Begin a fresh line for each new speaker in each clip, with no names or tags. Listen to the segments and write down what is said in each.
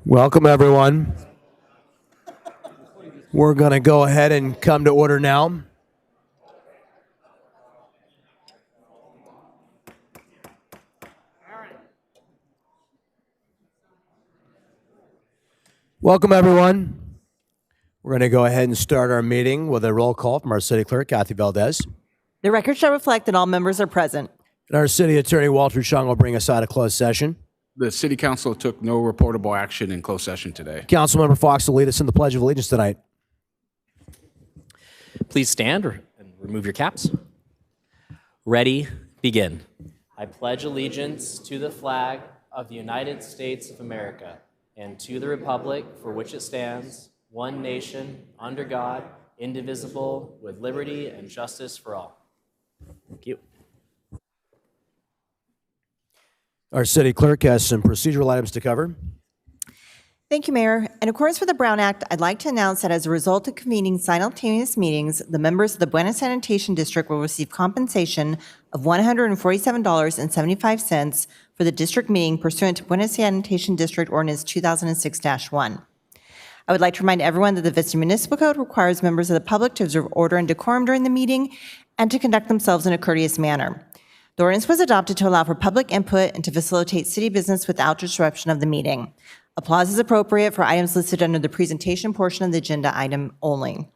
Welcome, everyone. We're going to go ahead and come to order now. Welcome, everyone. We're going to go ahead and start our meeting with a roll call from our city clerk, Kathy Valdez.
The record shall reflect that all members are present.
And our city attorney, Walter Chung, will bring us out of closed session.
The city council took no reportable action in closed session today.
Councilmember Fox will lead us in the Pledge of Allegiance tonight.
Please stand and remove your caps. Ready, begin. I pledge allegiance to the flag of the United States of America and to the republic for which it stands, one nation, under God, indivisible, with liberty and justice for all. Thank you.
Our city clerk has some procedural items to cover.
Thank you, Mayor. In accordance with the Brown Act, I'd like to announce that as a result of convening simultaneous meetings, the members of the Buena Sanitation District will receive compensation of $147.75 for the district meeting pursuant to Buena Sanitation District Ordinance 2006-1. I would like to remind everyone that the Vista Municipal Code requires members of the public to observe order and decorum during the meeting and to conduct themselves in a courteous manner. The ordinance was adopted to allow for public input and to facilitate city business without disruption of the meeting. Applause is appropriate for items listed under the presentation portion of the agenda item only.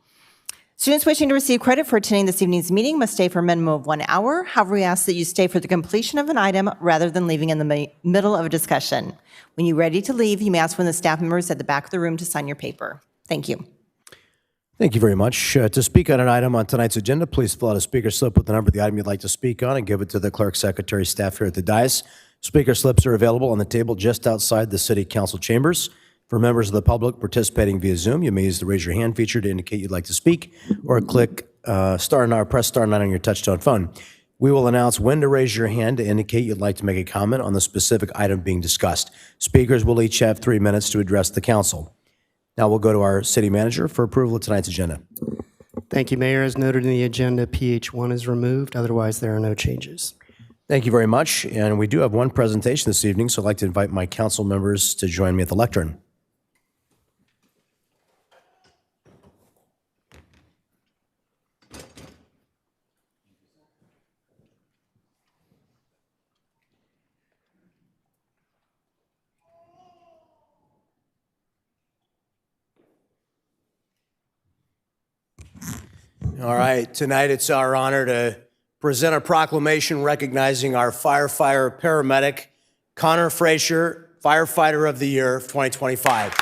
Students wishing to receive credit for attending this evening's meeting must stay for a minimum of 1 hour. However, we ask that you stay for the completion of an item rather than leaving in the middle of a discussion. When you're ready to leave, you may ask one of the staff members at the back of the room to sign your paper. Thank you.
Thank you very much. To speak on an item on tonight's agenda, please fill out a speaker slip with the number of the item you'd like to speak on and give it to the clerk, secretary, staff here at the dais. Speaker slips are available on the table just outside the city council chambers. For members of the public participating via Zoom, you may use the raise your hand feature to indicate you'd like to speak, or click press star 9 on your touchtone phone. We will announce when to raise your hand to indicate you'd like to make a comment on the specific item being discussed. Speakers will each have 3 minutes to address the council. Now we'll go to our city manager for approval of tonight's agenda.
Thank you, Mayor. As noted in the agenda, PH1 is removed. Otherwise, there are no changes.
Thank you very much. And we do have one presentation this evening, so I'd like to invite my council members to join me at the lectern. All right, tonight it's our honor to present a proclamation recognizing our firefighter paramedic, Connor Frazier, Firefighter of the Year of 2025.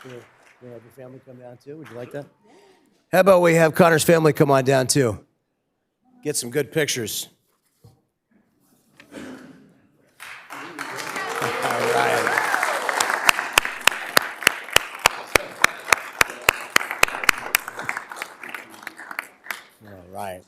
You have your family come down too? Would you like that? How about we have Connor's family come on down too? Get some good pictures. All right. All right.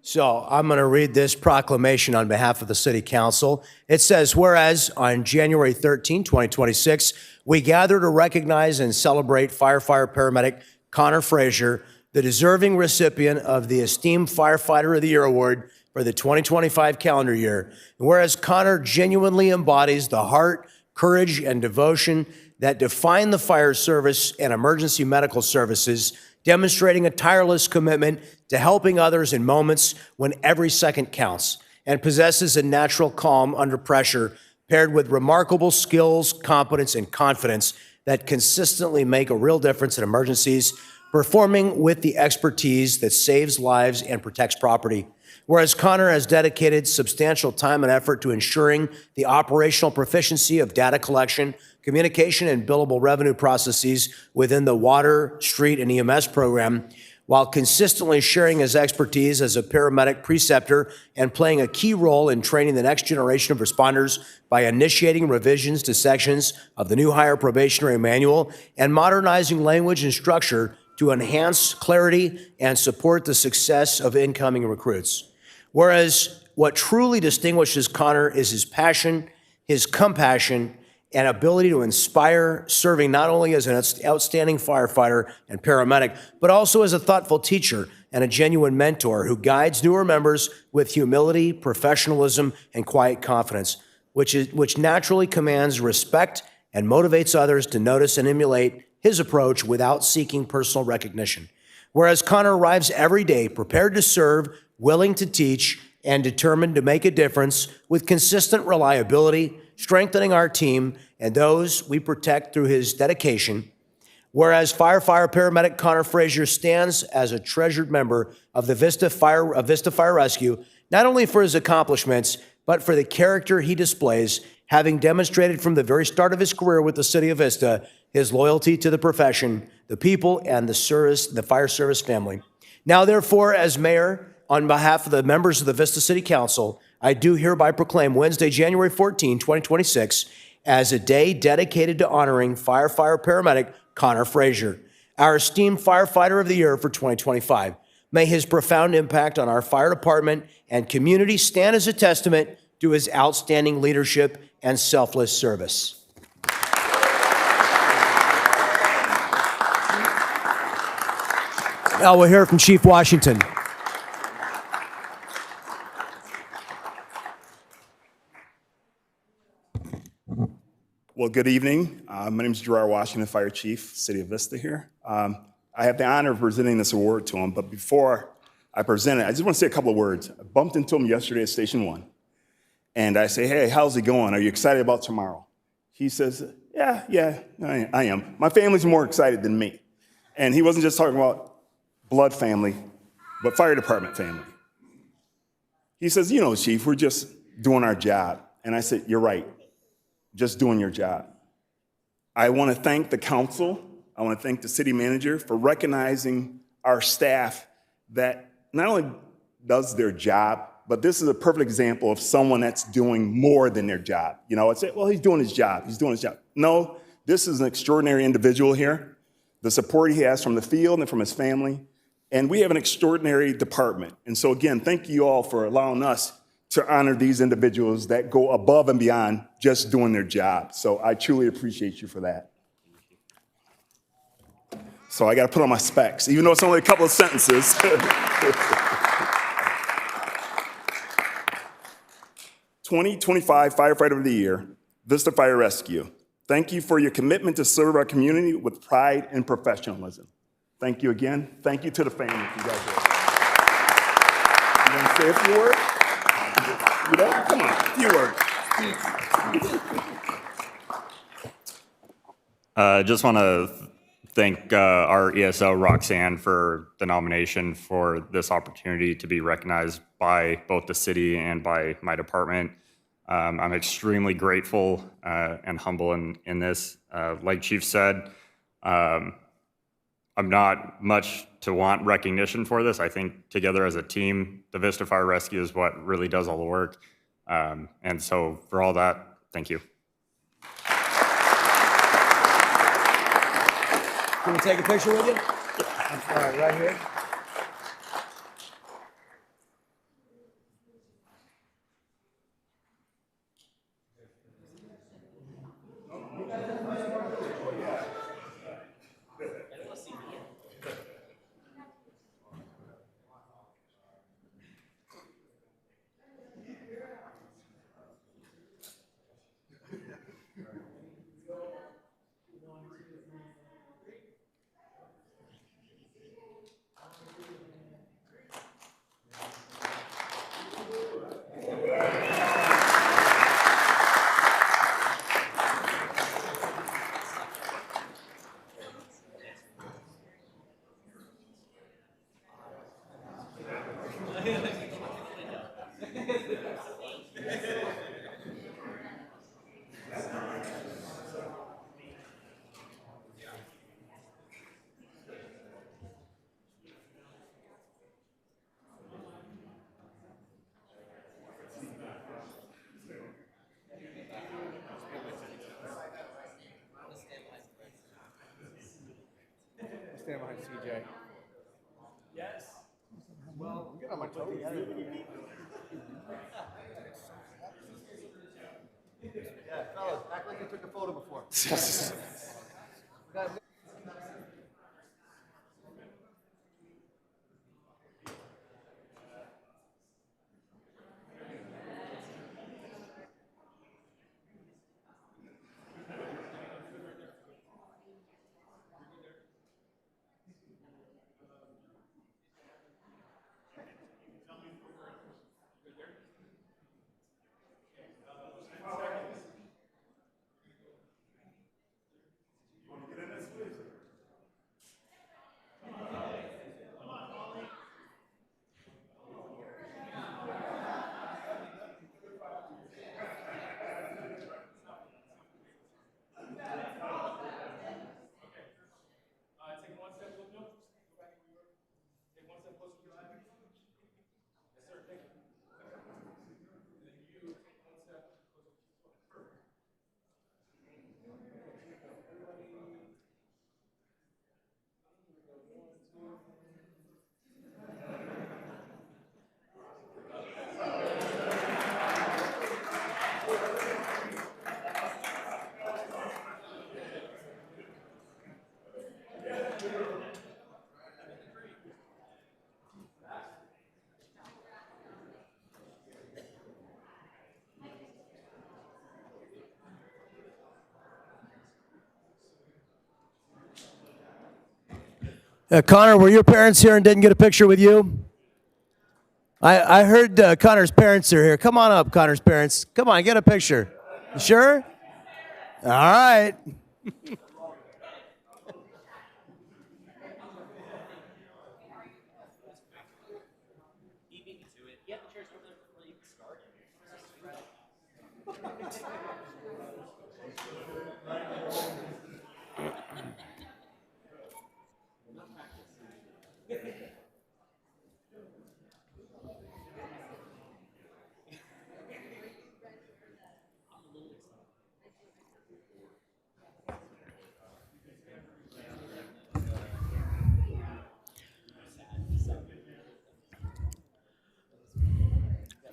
So I'm going to read this proclamation on behalf of the City Council. It says, whereas on January 13, 2026, we gather to recognize and celebrate firefighter paramedic Connor Frazier, the deserving recipient of the Esteemed Firefighter of the Year Award for the 2025 calendar year. And whereas Connor genuinely embodies the heart, courage, and devotion that define the fire service and emergency medical services, demonstrating a tireless commitment to helping others in moments when every second counts, and possesses a natural calm under pressure, paired with remarkable skills, competence, and confidence that consistently make a real difference in emergencies, performing with the expertise that saves lives and protects property. Whereas Connor has dedicated substantial time and effort to ensuring the operational proficiency of data collection, communication, and billable revenue processes within the water, street, and EMS program, while consistently sharing his expertise as a paramedic preceptor and playing a key role in training the next generation of responders by initiating revisions to sections of the new hire probationary manual and modernizing language and structure to enhance clarity and support the success of incoming recruits. Whereas what truly distinguishes Connor is his passion, his compassion, and ability to inspire, serving not only as an outstanding firefighter and paramedic, but also as a thoughtful teacher and a genuine mentor who guides newer members with humility, professionalism, and quiet confidence, which naturally commands respect and motivates others to notice and emulate his approach without seeking personal recognition. Whereas Connor arrives every day prepared to serve, willing to teach, and determined to make a difference with consistent reliability, strengthening our team and those we protect through his dedication. Whereas firefighter paramedic Connor Frazier stands as a treasured member of the Vista Fire Rescue, not only for his accomplishments, but for the character he displays, having demonstrated from the very start of his career with the City of Vista his loyalty to the profession, the people, and the fire service family. Now, therefore, as mayor, on behalf of the members of the Vista City Council, I do hereby proclaim Wednesday, January 14, 2026, as a day dedicated to honoring firefighter paramedic Connor Frazier, our esteemed firefighter of the year for 2025. May his profound impact on our fire department and community stand as a testament to his outstanding leadership and selfless service. Now we'll hear from Chief Washington.
Well, good evening. My name is Gerard Washington, Fire Chief, City of Vista here. I have the honor of presenting this award to him, but before I present it, I just want to say a couple of words. I bumped into him yesterday at Station 1, and I say, hey, how's it going? Are you excited about tomorrow? He says, yeah, I am. My family's more excited than me. And he wasn't just talking about blood family, but fire department family. He says, you know, Chief, we're just doing our job. And I said, you're right, just doing your job. I want to thank the council, I want to thank the city manager for recognizing our staff that not only does their job, but this is a perfect example of someone that's doing more than their job. You know, it's well, he's doing his job, he's doing his job. No, this is an extraordinary individual here. The support he has from the field and from his family. And we have an extraordinary department. And so again, thank you all for allowing us to honor these individuals that go above and beyond just doing their job. So I truly appreciate you for that. So I got to put on my specs, even though it's only a couple of sentences. 2025 Firefighter of the Year, Vista Fire Rescue. Thank you for your commitment to serve our community with pride and professionalism. Thank you again. Thank you to the family. Congratulations. You want to say a few words? You know? Come on, a few words.
Just want to thank our ESL, Roxanne, for the nomination for this opportunity to be recognized by both the city and by my department. I'm extremely grateful and humble in this. Like Chief said, I'm not much to want recognition for this. I think together as a team, the Vista Fire Rescue is what really does all the work. And so for all that, thank you.
Can we take a picture with you? All right, right here.
Stand behind CJ. Yes. Well, I'm getting on my toes.
Act like you took a photo before. Connor, were your parents here and didn't get a picture with you? I heard Connor's parents are here. Come on up, Connor's parents. Come on, get a picture. You sure? All right.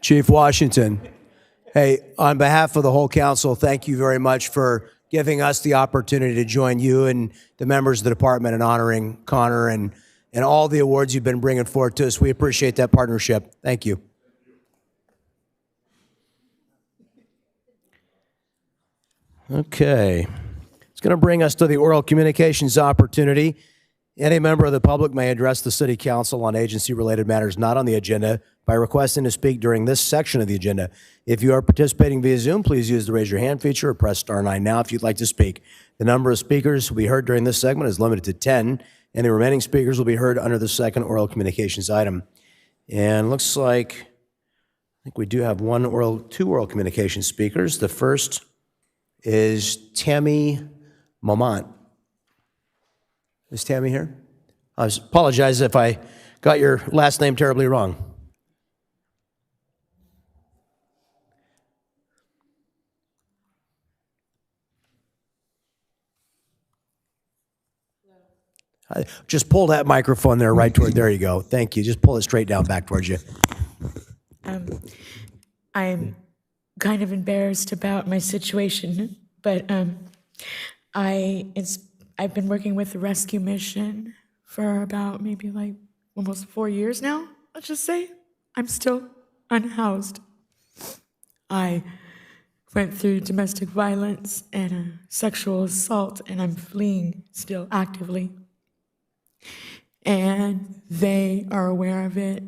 Chief Washington, hey, on behalf of the whole council, thank you very much for giving us the opportunity to join you and the members of the department in honoring Connor and all the awards you've been bringing forth to us. We appreciate that partnership. Thank you. Okay. It's going to bring us to the oral communications opportunity. Any member of the public may address the City Council on agency-related matters not on the agenda by requesting to speak during this section of the agenda. If you are participating via Zoom, please use the raise your hand feature or press *9 now if you'd like to speak. The number of speakers will be heard during this segment is limited to 10, and the remaining speakers will be heard under the second oral communications item. And looks like, I think we do have two oral communications speakers. The first is Tammy Momont. Is Tammy here? I apologize if I got your last name terribly wrong. Just pull that microphone there right toward, there you go. Thank you. Just pull it straight down back towards you.
I'm kind of embarrassed about my situation, but I've been working with the rescue mission for about maybe like almost 4 years now, let's just say. I'm still unhoused. I went through domestic violence and sexual assault, and I'm fleeing still actively. And they are aware of it.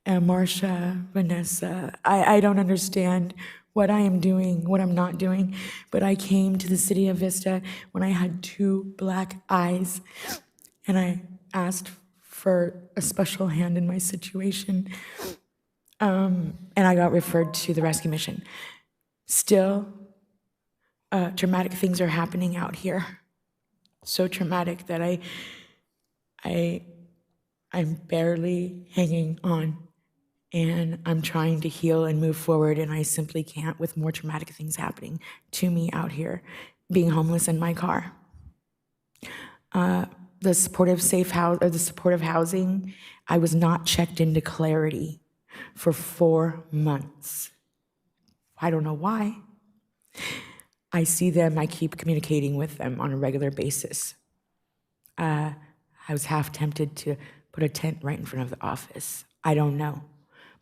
Marcia, Vanessa, I don't understand what I am doing, what I'm not doing, but I came to the city of Vista when I had 2 black eyes, and I asked for a special hand in my situation, and I got referred to the rescue mission. Still, traumatic things are happening out here. So traumatic that I'm barely hanging on, and I'm trying to heal and move forward, and I simply can't with more traumatic things happening to me out here, being homeless in my car. The supportive housing, I was not checked into Clarity for 4 months. I don't know why. I see them, I keep communicating with them on a regular basis. I was half tempted to put a tent right in front of the office. I don't know.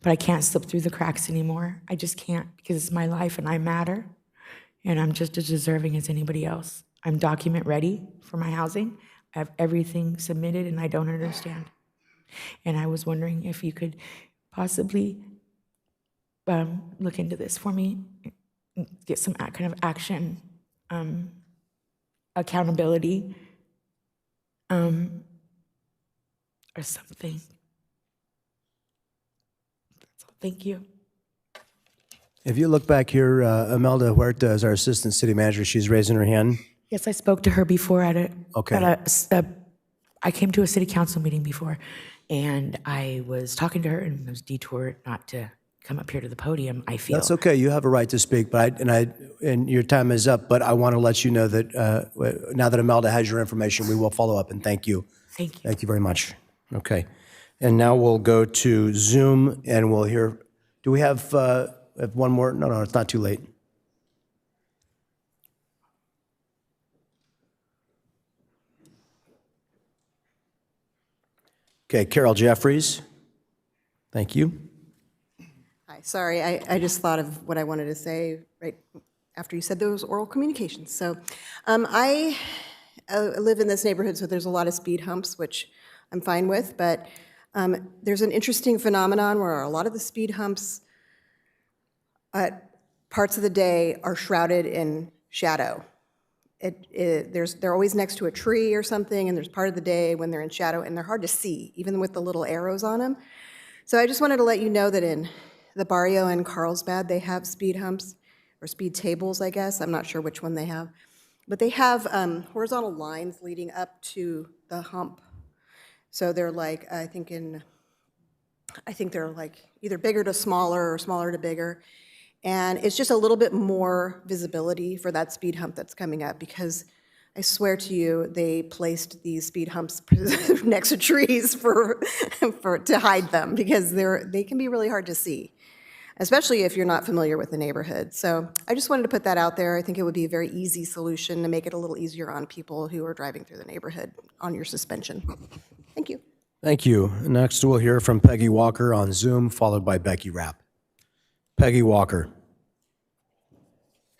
But I can't slip through the cracks anymore. I just can't, because it's my life and I matter. And I'm just as deserving as anybody else. I'm document ready for my housing. I have everything submitted and I don't understand. And I was wondering if you could possibly look into this for me, get some kind of action, accountability, or something. That's all. Thank you.
If you look back here, Imelda Huerta is our assistant city manager. She's raising her hand.
Yes, I spoke to her before at a.
Okay.
I came to a city council meeting before, and I was talking to her, and I was detoured not to come up here to the podium. I feel
That's okay. You have a right to speak, but and your time is up. But I want to let you know that now that Imelda has your information, we will follow up and thank you.
Thank you.
Thank you very much. Okay, and now we'll go to Zoom and we'll hear. Do we have one more? No, it's not too late. Okay, Carol Jeffries. Thank you.
Hi, sorry, I just thought of what I wanted to say right after you said those oral communications. So I live in this neighborhood, so there's a lot of speed humps, which I'm fine with, but there's an interesting phenomenon where a lot of the speed humps at parts of the day are shrouded in shadow. They're always next to a tree or something, and there's part of the day when they're in shadow, and they're hard to see, even with the little arrows on them. So I just wanted to let you know that in the Barrio and Carlsbad, they have speed humps, or speed tables, I guess. I'm not sure which one they have. But they have horizontal lines leading up to the hump. So they're like, I think they're like either bigger to smaller or smaller to bigger. And it's just a little bit more visibility for that speed hump that's coming up, because I swear to you, they placed these speed humps next to trees to hide them, because they can be really hard to see, especially if you're not familiar with the neighborhood. So I just wanted to put that out there. I think it would be a very easy solution to make it a little easier on people who are driving through the neighborhood on your suspension. Thank you.
Thank you. Next, we'll hear from Peggy Walker on Zoom, followed by Becky Rapp. Peggy Walker.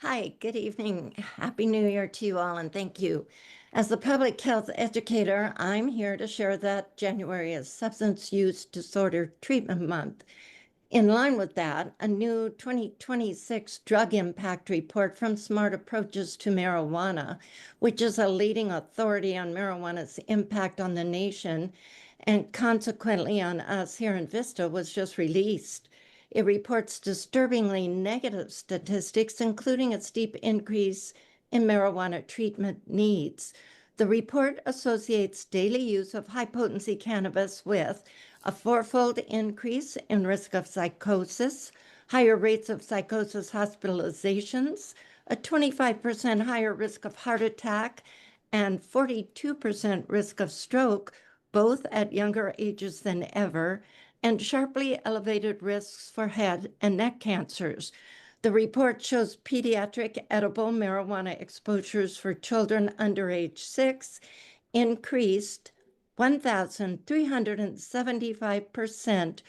Hi, good evening. Happy New Year to you all, and thank you. As the public health educator, I'm here to share that January is Substance Use Disorder Treatment Month. In line with that, a new 2026 drug impact report from Smart Approaches to Marijuana, which is a leading authority on marijuana's impact on the nation and consequently on us here in Vista, was just released. It reports disturbingly negative statistics, including a steep increase in marijuana treatment needs. The report associates daily use of high-potency cannabis with a fourfold increase in risk of psychosis, higher rates of psychosis hospitalizations, a 25% higher risk of heart attack, and 42% risk of stroke, both at younger ages than ever, and sharply elevated risks for head and neck cancers. The report shows pediatric edible marijuana exposures for children under age 6 increased 1,375%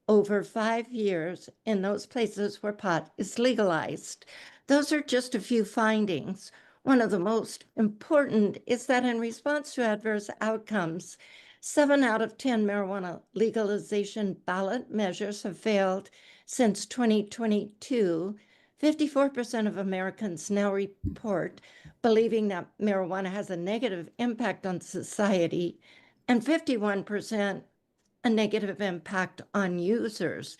over 5 years in those places where pot is legalized. Those are just a few findings. One of the most important is that in response to adverse outcomes, 7 out of 10 marijuana legalization ballot measures have failed since 2022. 54% of Americans now report believing that marijuana has a negative impact on society, and 51% a negative impact on users.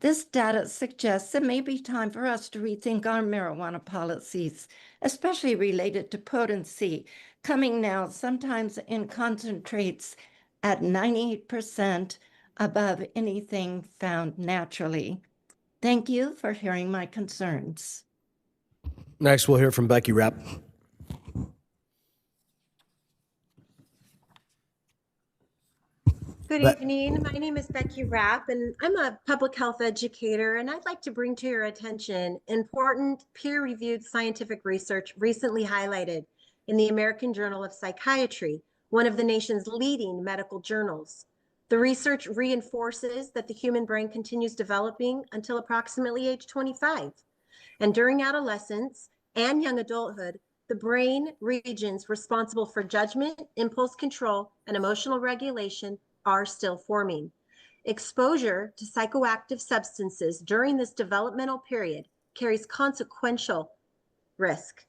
This data suggests it may be time for us to rethink our marijuana policies, especially related to potency, coming now sometimes in concentrates at 98% above anything found naturally. Thank you for hearing my concerns.
Next, we'll hear from Becky Rapp.
Good evening. My name is Becky Rapp, and I'm a public health educator, and I'd like to bring to your attention important peer-reviewed scientific research recently highlighted in the American Journal of Psychiatry, one of the nation's leading medical journals. The research reinforces that the human brain continues developing until approximately age 25. And during adolescence and young adulthood, the brain regions responsible for judgment, impulse control, and emotional regulation are still forming. Exposure to psychoactive substances during this developmental period carries consequential risk.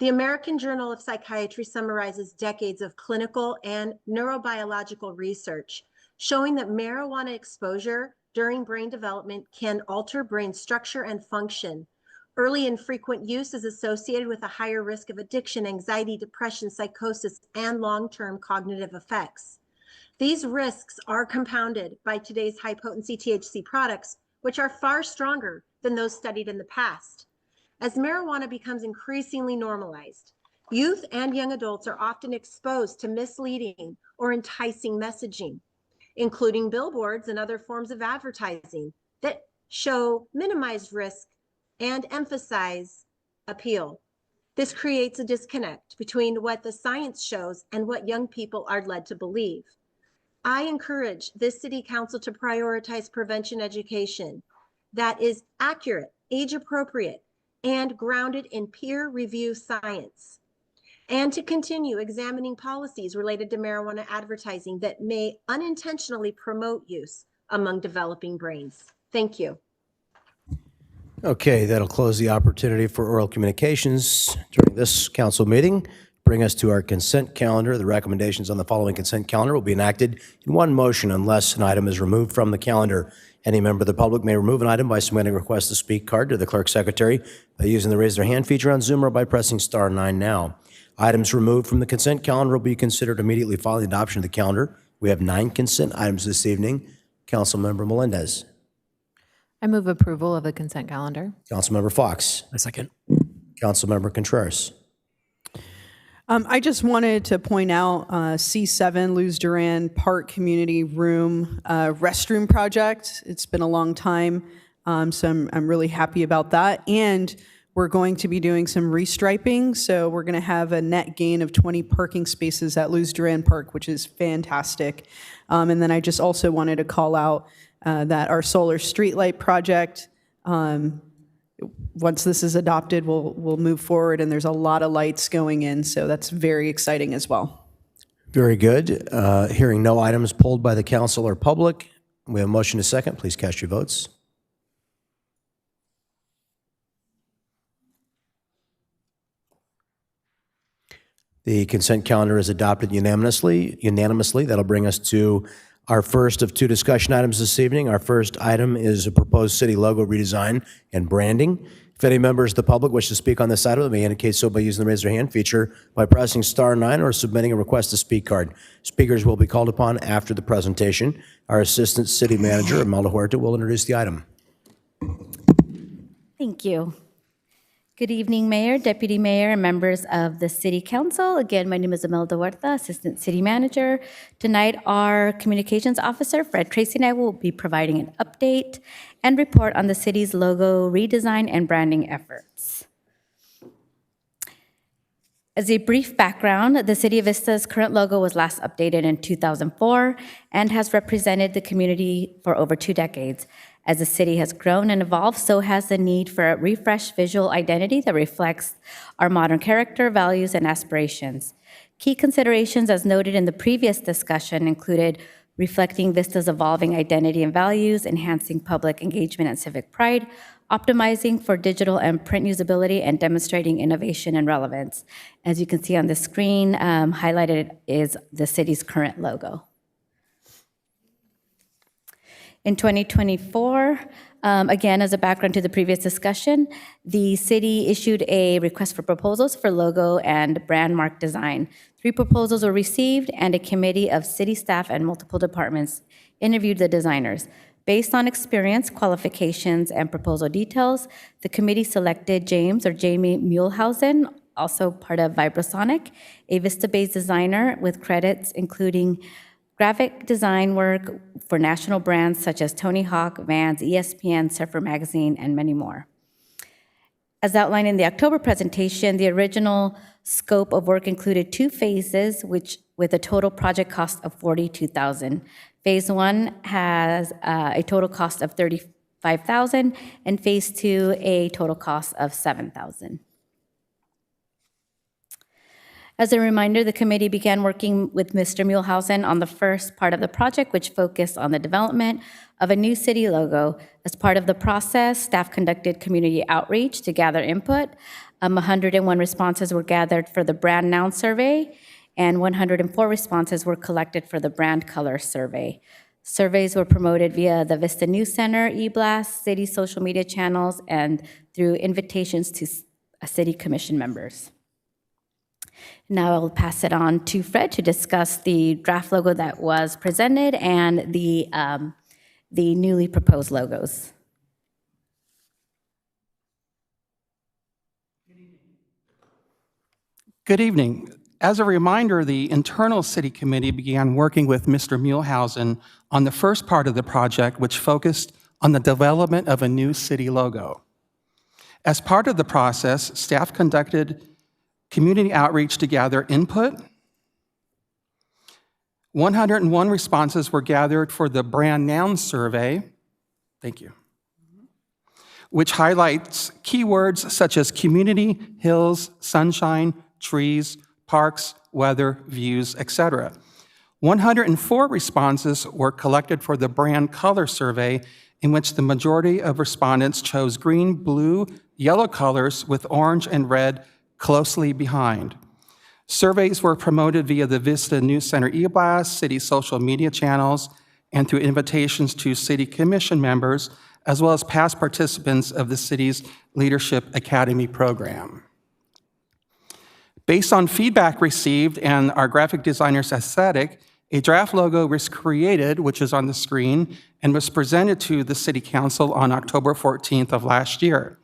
The American Journal of Psychiatry summarizes decades of clinical and neurobiological research showing that marijuana exposure during brain development can alter brain structure and function. Early and frequent use is associated with a higher risk of addiction, anxiety, depression, psychosis, and long-term cognitive effects. These risks are compounded by today's high-potency THC products, which are far stronger than those studied in the past. As marijuana becomes increasingly normalized, youth and young adults are often exposed to misleading or enticing messaging, including billboards and other forms of advertising that show minimized risk and emphasize appeal. This creates a disconnect between what the science shows and what young people are led to believe. I encourage this city council to prioritize prevention education that is accurate, age appropriate, and grounded in peer review science, and to continue examining policies related to marijuana advertising that may unintentionally promote use among developing brains. Thank you.
Okay, that'll close the opportunity for oral communications during this council meeting. Bring us to our consent calendar. The recommendations on the following consent calendar will be enacted in one motion unless an item is removed from the calendar. Any member of the public may remove an item by submitting a request to speak card to the clerk secretary by using the raise their hand feature on Zoom or by pressing *9 now. Items removed from the consent calendar will be considered immediately following the adoption of the calendar. We have 9 consent items this evening. Councilmember Melendez.
I move approval of the consent calendar.
Councilmember Fox.
A second.
Councilmember Contreras.
I just wanted to point out C7 Luz Duran Park Community Room restroom project. It's been a long time, so I'm really happy about that. And we're going to be doing some restriping, so we're going to have a net gain of 20 parking spaces at Luz Duran Park, which is fantastic. And then I just also wanted to call out that our solar streetlight project, once this is adopted, we'll move forward, and there's a lot of lights going in, so that's very exciting as well.
Very good. Hearing no items pulled by the council or public, we have a motion to second. Please cast your votes. The consent calendar is adopted unanimously. That'll bring us to our first of 2 discussion items this evening. Our first item is a proposed city logo redesign and branding. If any members of the public wish to speak on this item, they may indicate so by using the raise their hand feature by pressing *9 or submitting a request to speak card. Speakers will be called upon after the presentation. Our Assistant City Manager, Imelda Huerta, will introduce the item.
Thank you. Good evening, Mayor, Deputy Mayor, and members of the City Council. Again, my name is Imelda Huerta, Assistant City Manager. Tonight, our Communications Officer, Fred Tracy, and I will be providing an update and report on the city's logo redesign and branding efforts. As a brief background, the City of Vista's current logo was last updated in 2004 and has represented the community for over 2 decades. As the city has grown and evolved, so has the need for a refreshed visual identity that reflects our modern character, values, and aspirations. Key considerations, as noted in the previous discussion, included reflecting Vista's evolving identity and values, enhancing public engagement and civic pride, optimizing for digital and print usability, and demonstrating innovation and relevance. As you can see on the screen, highlighted is the city's current logo. In 2024, again, as a background to the previous discussion, the city issued a request for proposals for logo and brand mark design. 3 proposals were received, and a committee of city staff and multiple departments interviewed the designers. Based on experience, qualifications, and proposal details, the committee selected Jamie Muehlhausen, also part of Vibrosonic, a Vista-based designer with credits including graphic design work for national brands such as Tony Hawk, Vans, ESPN, Surfer Magazine, and many more. As outlined in the October presentation, the original scope of work included 2 phases, which with a total project cost of $42,000. Phase 1 has a total cost of $35,000, and Phase 2 a total cost of $7,000. As a reminder, the committee began working with Mr. Muehlhausen on the first part of the project, which focused on the development of a new city logo. As part of the process, staff conducted community outreach to gather input. 101 responses were gathered for the brand noun survey, and 104 responses were collected for the brand color survey. Surveys were promoted via the Vista News Center, eBlast, city social media channels, and through invitations to city commission members. Now I'll pass it on to Fred to discuss the draft logo that was presented and the newly proposed logos.
Good evening. As a reminder, the internal city committee began working with Mr. Muehlhausen on the first part of the project, which focused on the development of a new city logo. As part of the process, staff conducted community outreach to gather input. 101 responses were gathered for the brand noun survey. Thank you. Which highlights keywords such as community, hills, sunshine, trees, parks, weather, views, etc. 104 responses were collected for the brand color survey, in which the majority of respondents chose green, blue, yellow colors with orange and red closely behind. Surveys were promoted via the Vista News Center eBlast, city social media channels, and through invitations to city commission members, as well as past participants of the city's Leadership Academy program. Based on feedback received and our graphic designer's aesthetic, a draft logo was created, which is on the screen, and was presented to the City Council on October 14th of last year.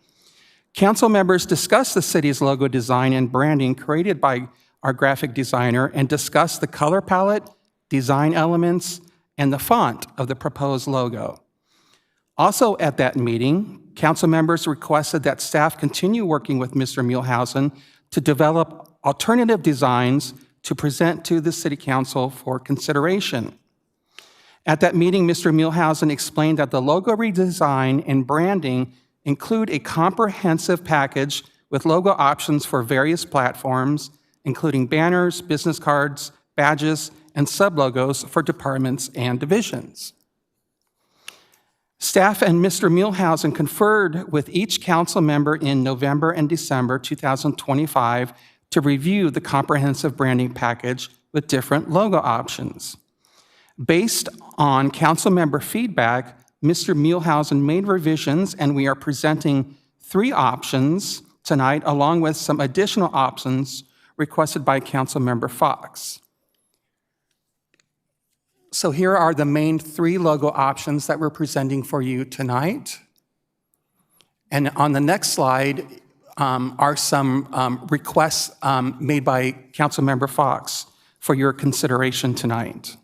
Council members discussed the city's logo design and branding created by our graphic designer and discussed the color palette, design elements, and the font of the proposed logo. Also at that meeting, council members requested that staff continue working with Mr. Muehlhausen to develop alternative designs to present to the City Council for consideration. At that meeting, Mr. Muehlhausen explained that the logo redesign and branding include a comprehensive package with logo options for various platforms, including banners, business cards, badges, and sublogos for departments and divisions. Staff and Mr. Muehlhausen conferred with each council member in November and December 2025 to review the comprehensive branding package with different logo options. Based on council member feedback, Mr. Muehlhausen made revisions, and we are presenting 3 options tonight, along with some additional options requested by Councilmember Fox. So here are the main 3 logo options that we're presenting for you tonight. And on the next slide are some requests made by Councilmember Fox for your consideration tonight.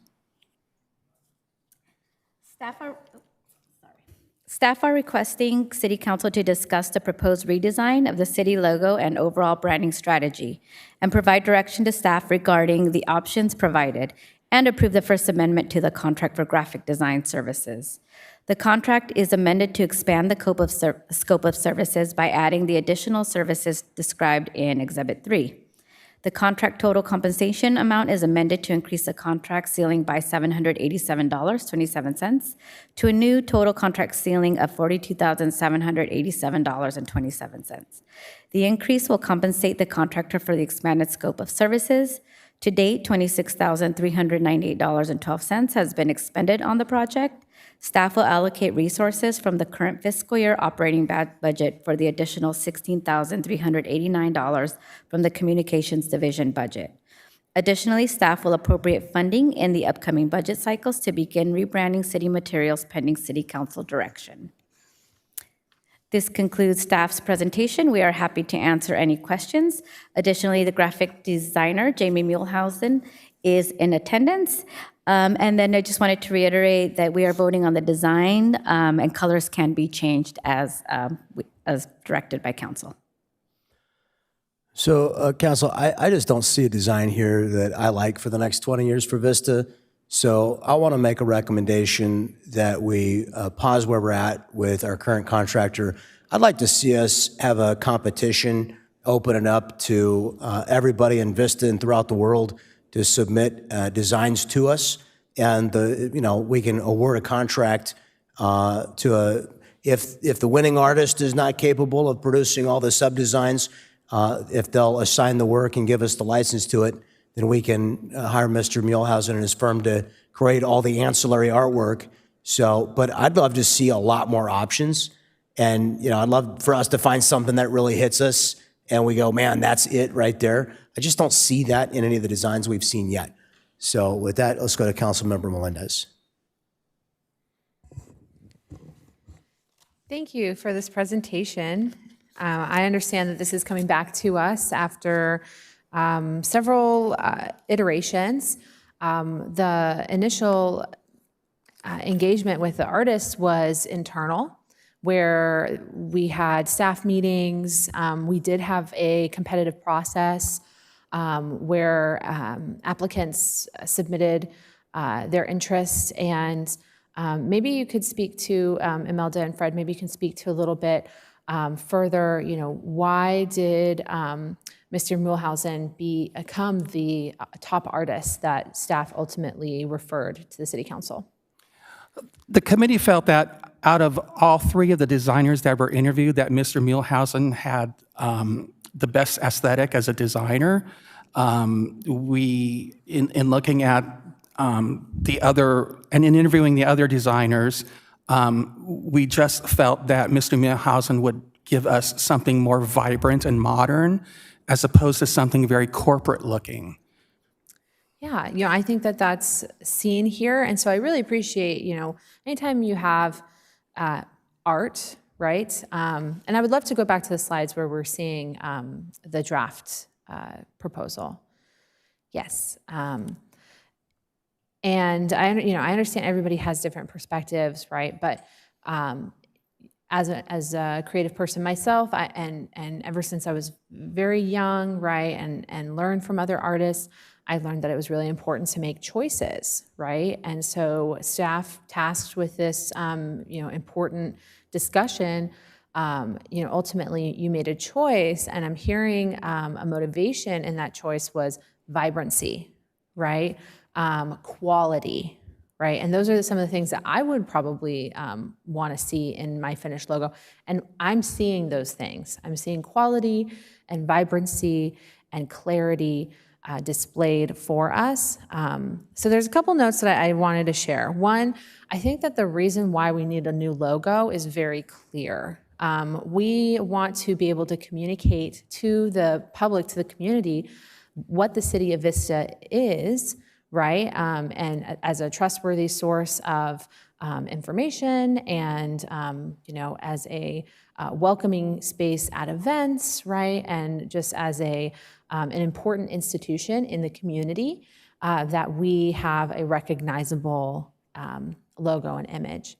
Staff are requesting City Council to discuss the proposed redesign of the city logo and overall branding strategy, and provide direction to staff regarding the options provided, and approve the First Amendment to the contract for graphic design services. The contract is amended to expand the scope of services by adding the additional services described in Exhibit 3. The contract total compensation amount is amended to increase the contract ceiling by $787.27 to a new total contract ceiling of $42,787.27. The increase will compensate the contractor for the expanded scope of services. To date, $26,398.12 has been expended on the project. Staff will allocate resources from the current fiscal year operating budget for the additional $16,389 from the Communications Division budget. Additionally, staff will appropriate funding in the upcoming budget cycles to begin rebranding city materials pending City Council direction. This concludes staff's presentation. We are happy to answer any questions. Additionally, the graphic designer, Jamie Muehlhausen, is in attendance. And then I just wanted to reiterate that we are voting on the design, and colors can be changed as directed by council.
So, Council, I just don't see a design here that I like for the next 20 years for Vista. So I want to make a recommendation that we pause where we're at with our current contractor. I'd like to see us have a competition, open it up to everybody in Vista and throughout the world to submit designs to us. And we can award a contract to if the winning artist is not capable of producing all the sub-designs, if they'll assign the work and give us the license to it, then we can hire Mr. Muehlhausen and his firm to create all the ancillary artwork. So, but I'd love to see a lot more options. And, I'd love for us to find something that really hits us and we go, man, that's it right there. I just don't see that in any of the designs we've seen yet. So with that, let's go to Councilmember Melendez.
Thank you for this presentation. I understand that this is coming back to us after several iterations. The initial engagement with the artists was internal, where we had staff meetings. We did have a competitive process where applicants submitted their interests. And maybe you could speak to, Imelda and Fred, maybe you can speak to a little bit further, why did Mr. Muehlhausen become the top artist that staff ultimately referred to the City Council?
The committee felt that out of all three of the designers that were interviewed, that Mr. Muehlhausen had the best aesthetic as a designer. We, in looking at the other, and in interviewing the other designers, we just felt that Mr. Muehlhausen would give us something more vibrant and modern, as opposed to something very corporate looking.
Yeah, I think that that's seen here. And so I really appreciate, anytime you have art, right? And I would love to go back to the slides where we're seeing the draft proposal. Yes. And I understand everybody has different perspectives, right? But as a creative person myself, and ever since I was very young, right, and learned from other artists, I learned that it was really important to make choices, right? And so staff tasked with this, important discussion, ultimately you made a choice, and I'm hearing a motivation in that choice was vibrancy, right? Quality, right? And those are some of the things that I would probably want to see in my finished logo. And I'm seeing those things. I'm seeing quality and vibrancy and clarity displayed for us. So there's a couple notes that I wanted to share. One, I think that the reason why we need a new logo is very clear. We want to be able to communicate to the public, to the community, what the City of Vista is, right? And as a trustworthy source of information and, as a welcoming space at events, right? And just as an important institution in the community, that we have a recognizable logo and image.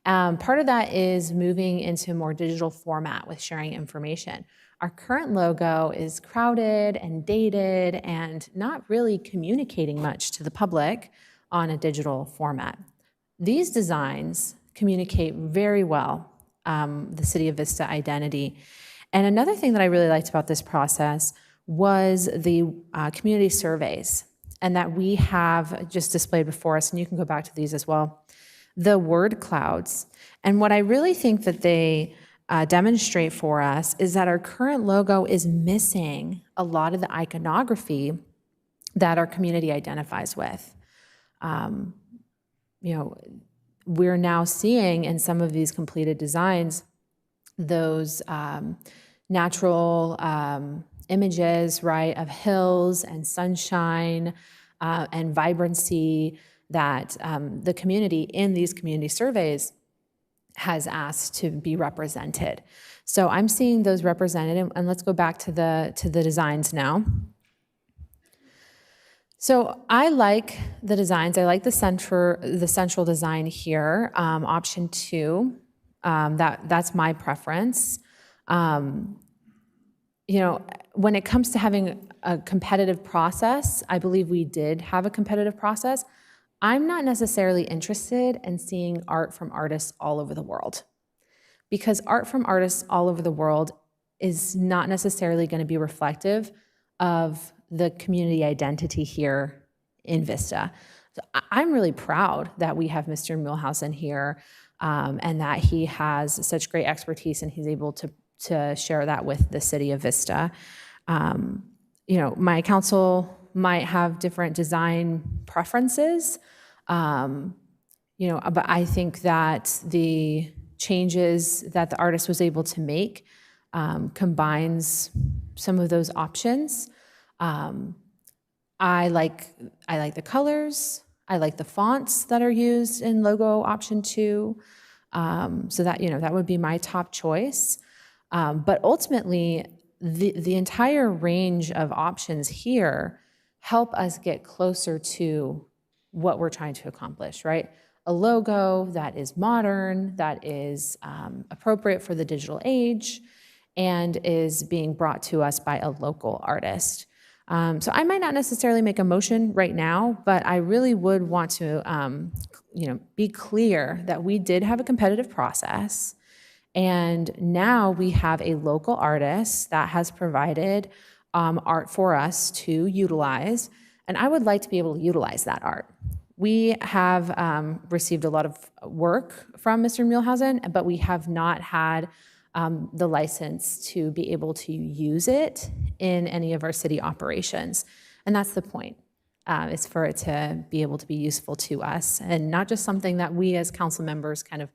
Part of that is moving into a more digital format with sharing information. Our current logo is crowded and dated and not really communicating much to the public on a digital format. These designs communicate very well the City of Vista identity. And another thing that I really liked about this process was the community surveys, and that we have just displayed before us, and you can go back to these as well, the word clouds. And what I really think that they demonstrate for us is that our current logo is missing a lot of the iconography that our community identifies with. We're now seeing in some of these completed designs those natural images, right, of hills and sunshine and vibrancy that the community in these community surveys has asked to be represented. So I'm seeing those represented, and let's go back to the designs now. So I like the designs. I like the central design here, option 2. That's my preference. When it comes to having a competitive process, I believe we did have a competitive process. I'm not necessarily interested in seeing art from artists all over the world, because art from artists all over the world is not necessarily going to be reflective of the community identity here in Vista. So I'm really proud that we have Mr. Muehlhausen here, and that he has such great expertise and he's able to share that with the city of Vista. My council might have different design preferences, but I think that the changes that the artist was able to make combines some of those options. I like the colors. I like the fonts that are used in logo option 2. So that would be my top choice. But ultimately, the entire range of options here help us get closer to what we're trying to accomplish, right? A logo that is modern, that is appropriate for the digital age, and is being brought to us by a local artist. So I might not necessarily make a motion right now, but I really would want to be clear that we did have a competitive process. And now we have a local artist that has provided art for us to utilize. And I would like to be able to utilize that art. We have received a lot of work from Mr. Muehlhausen, but we have not had the license to be able to use it in any of our city operations. And that's the point, is for it to be able to be useful to us, and not just something that we as council members kind of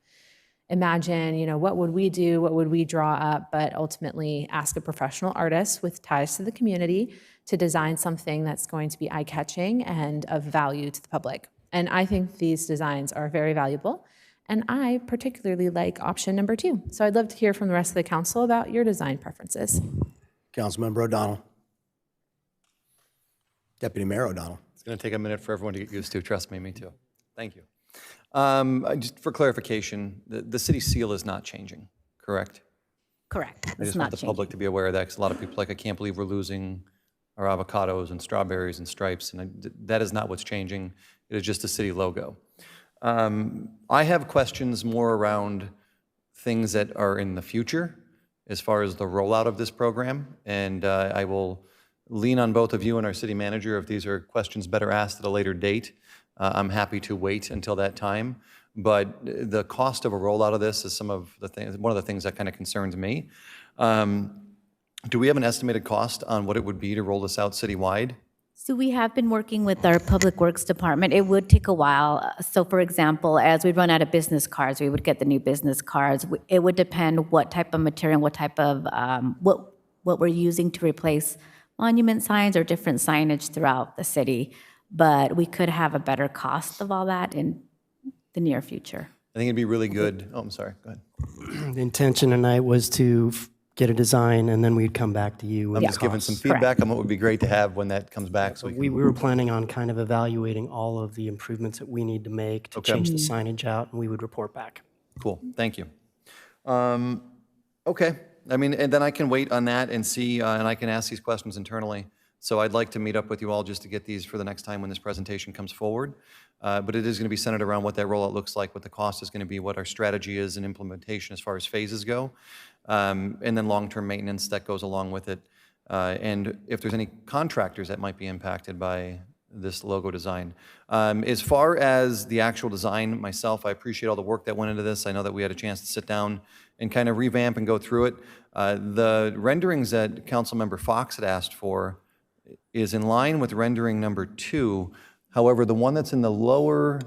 imagine, what would we do, what would we draw up, but ultimately ask a professional artist with ties to the community to design something that's going to be eye-catching and of value to the public. And I think these designs are very valuable, and I particularly like option number 2. So I'd love to hear from the rest of the council about your design preferences.
Councilmember O'Donnell. Deputy Mayor O'Donnell.
It's going to take a minute for everyone to get used to. Trust me, me too. Thank you. Just for clarification, the city seal is not changing, correct?
Correct.
I just want the public to be aware of that, because a lot of people are like, I can't believe we're losing our avocados and strawberries and stripes, and that is not what's changing. It is just a city logo. I have questions more around things that are in the future as far as the rollout of this program, and I will lean on both of you and our city manager if these are questions better asked at a later date. I'm happy to wait until that time, but the cost of a rollout of this is one of the things that kind of concerns me. Do we have an estimated cost on what it would be to roll this out citywide?
So we have been working with our Public Works Department. It would take a while. So for example, as we run out of business cards, we would get the new business cards. It would depend what type of material, what type of, what we're using to replace monument signs or different signage throughout the city. But we could have a better cost of all that in the near future.
I think it'd be really good. Oh, I'm sorry, go ahead.
The intention tonight was to get a design, and then we'd come back to you with
I'm just giving some feedback on what would be great to have when that comes back. So
we were planning on kind of evaluating all of the improvements that we need to make to change the signage out, and we would report back.
Cool, thank you. Okay, I mean, and then I can wait on that and see, and I can ask these questions internally. So I'd like to meet up with you all just to get these for the next time when this presentation comes forward. But it is going to be centered around what that rollout looks like, what the cost is going to be, what our strategy is in implementation as far as phases go, and then long-term maintenance that goes along with it. And if there's any contractors that might be impacted by this logo design. As far as the actual design myself, I appreciate all the work that went into this. I know that we had a chance to sit down and kind of revamp and go through it. The renderings that Councilmember Fox had asked for is in line with rendering number 2. However, the one that's in the lower,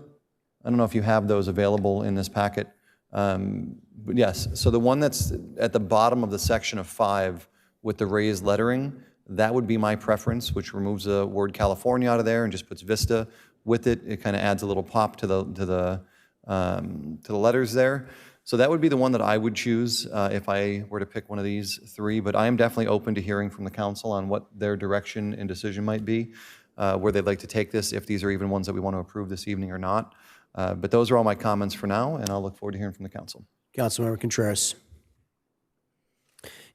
I don't know if you have those available in this packet. But yes, so the one that's at the bottom of the section of 5 with the raised lettering, that would be my preference, which removes the word California out of there and just puts Vista with it. It kind of adds a little pop to the letters there. So that would be the one that I would choose if I were to pick one of these three, but I am definitely open to hearing from the council on what their direction and decision might be, where they'd like to take this, if these are even ones that we want to approve this evening or not. But those are all my comments for now, and I'll look forward to hearing from the council.
Councilmember Contreras.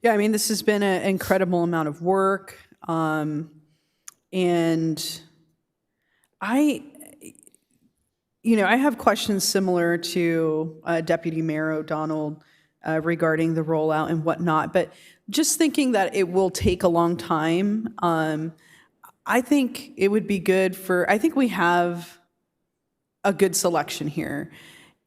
Yeah, I mean, this has been an incredible amount of work. And I have questions similar to Deputy Mayor O'Donnell regarding the rollout and whatnot, but just thinking that it will take a long time, I think it would be good I think we have a good selection here.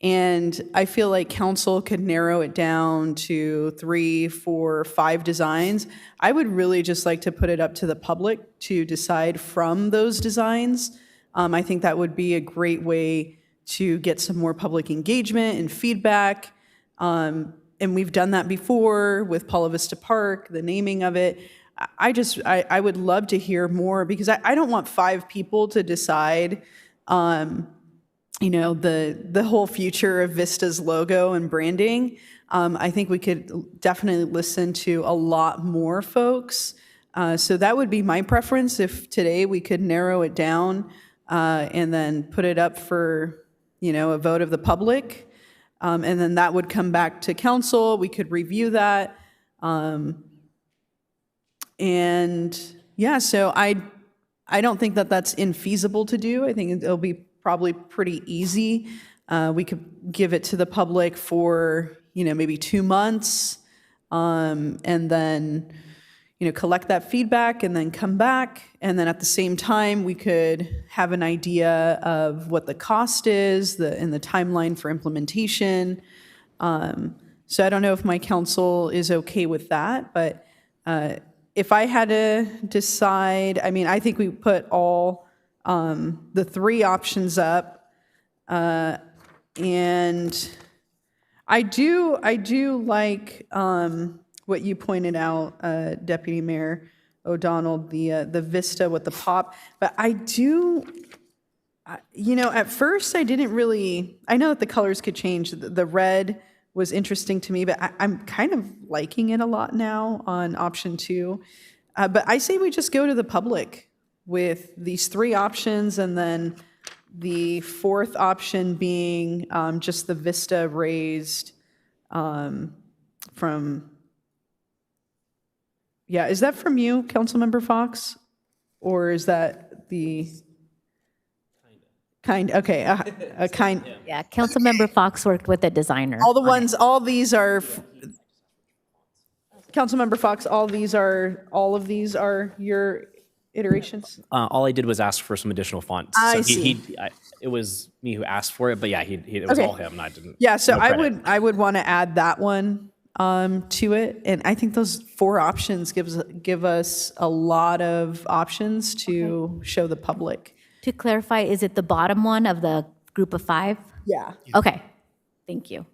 And I feel like council could narrow it down to 3, 4, 5 designs. I would really just like to put it up to the public to decide from those designs. I think that would be a great way to get some more public engagement and feedback. And we've done that before with Paula Vista Park, the naming of it. I would love to hear more, because I don't want 5 people to decide the whole future of Vista's logo and branding. I think we could definitely listen to a lot more folks. So that would be my preference, if today we could narrow it down and then put it up for, a vote of the public. And then that would come back to council. We could review that. And yeah, so I don't think that that's infeasible to do. I think it'll be probably pretty easy. We could give it to the public for, maybe 2 months, and then, collect that feedback and then come back. And then at the same time, we could have an idea of what the cost is and the timeline for implementation. So I don't know if my council is okay with that, but if I had to decide, I think we put all the 3 options up, and I do like what you pointed out, Deputy Mayor O'Donnell, the Vista with the pop. But at first I didn't really. I know that the colors could change. The red was interesting to me, but I'm kind of liking it a lot now on option 2. But I say we just go to the public with these 3 options, and then the 4th option being just the Vista raised from, is that from you, Councilmember Fox? Or is that the... Kind, okay, a kind...
Yeah, Councilmember Fox worked with the designer.
All these are... Councilmember Fox, all of these are your iterations?
All I did was ask for some additional fonts.
I
So
see.
it was me who asked for it, but yeah, it was
Okay.
all him, and I didn't.
Yeah, so
no
I
credit.
would want to add that one to it, and I think those 4 options give us a lot of options to show the public.
To clarify, is it the bottom one of the group of 5?
Yeah.
Okay, thank you.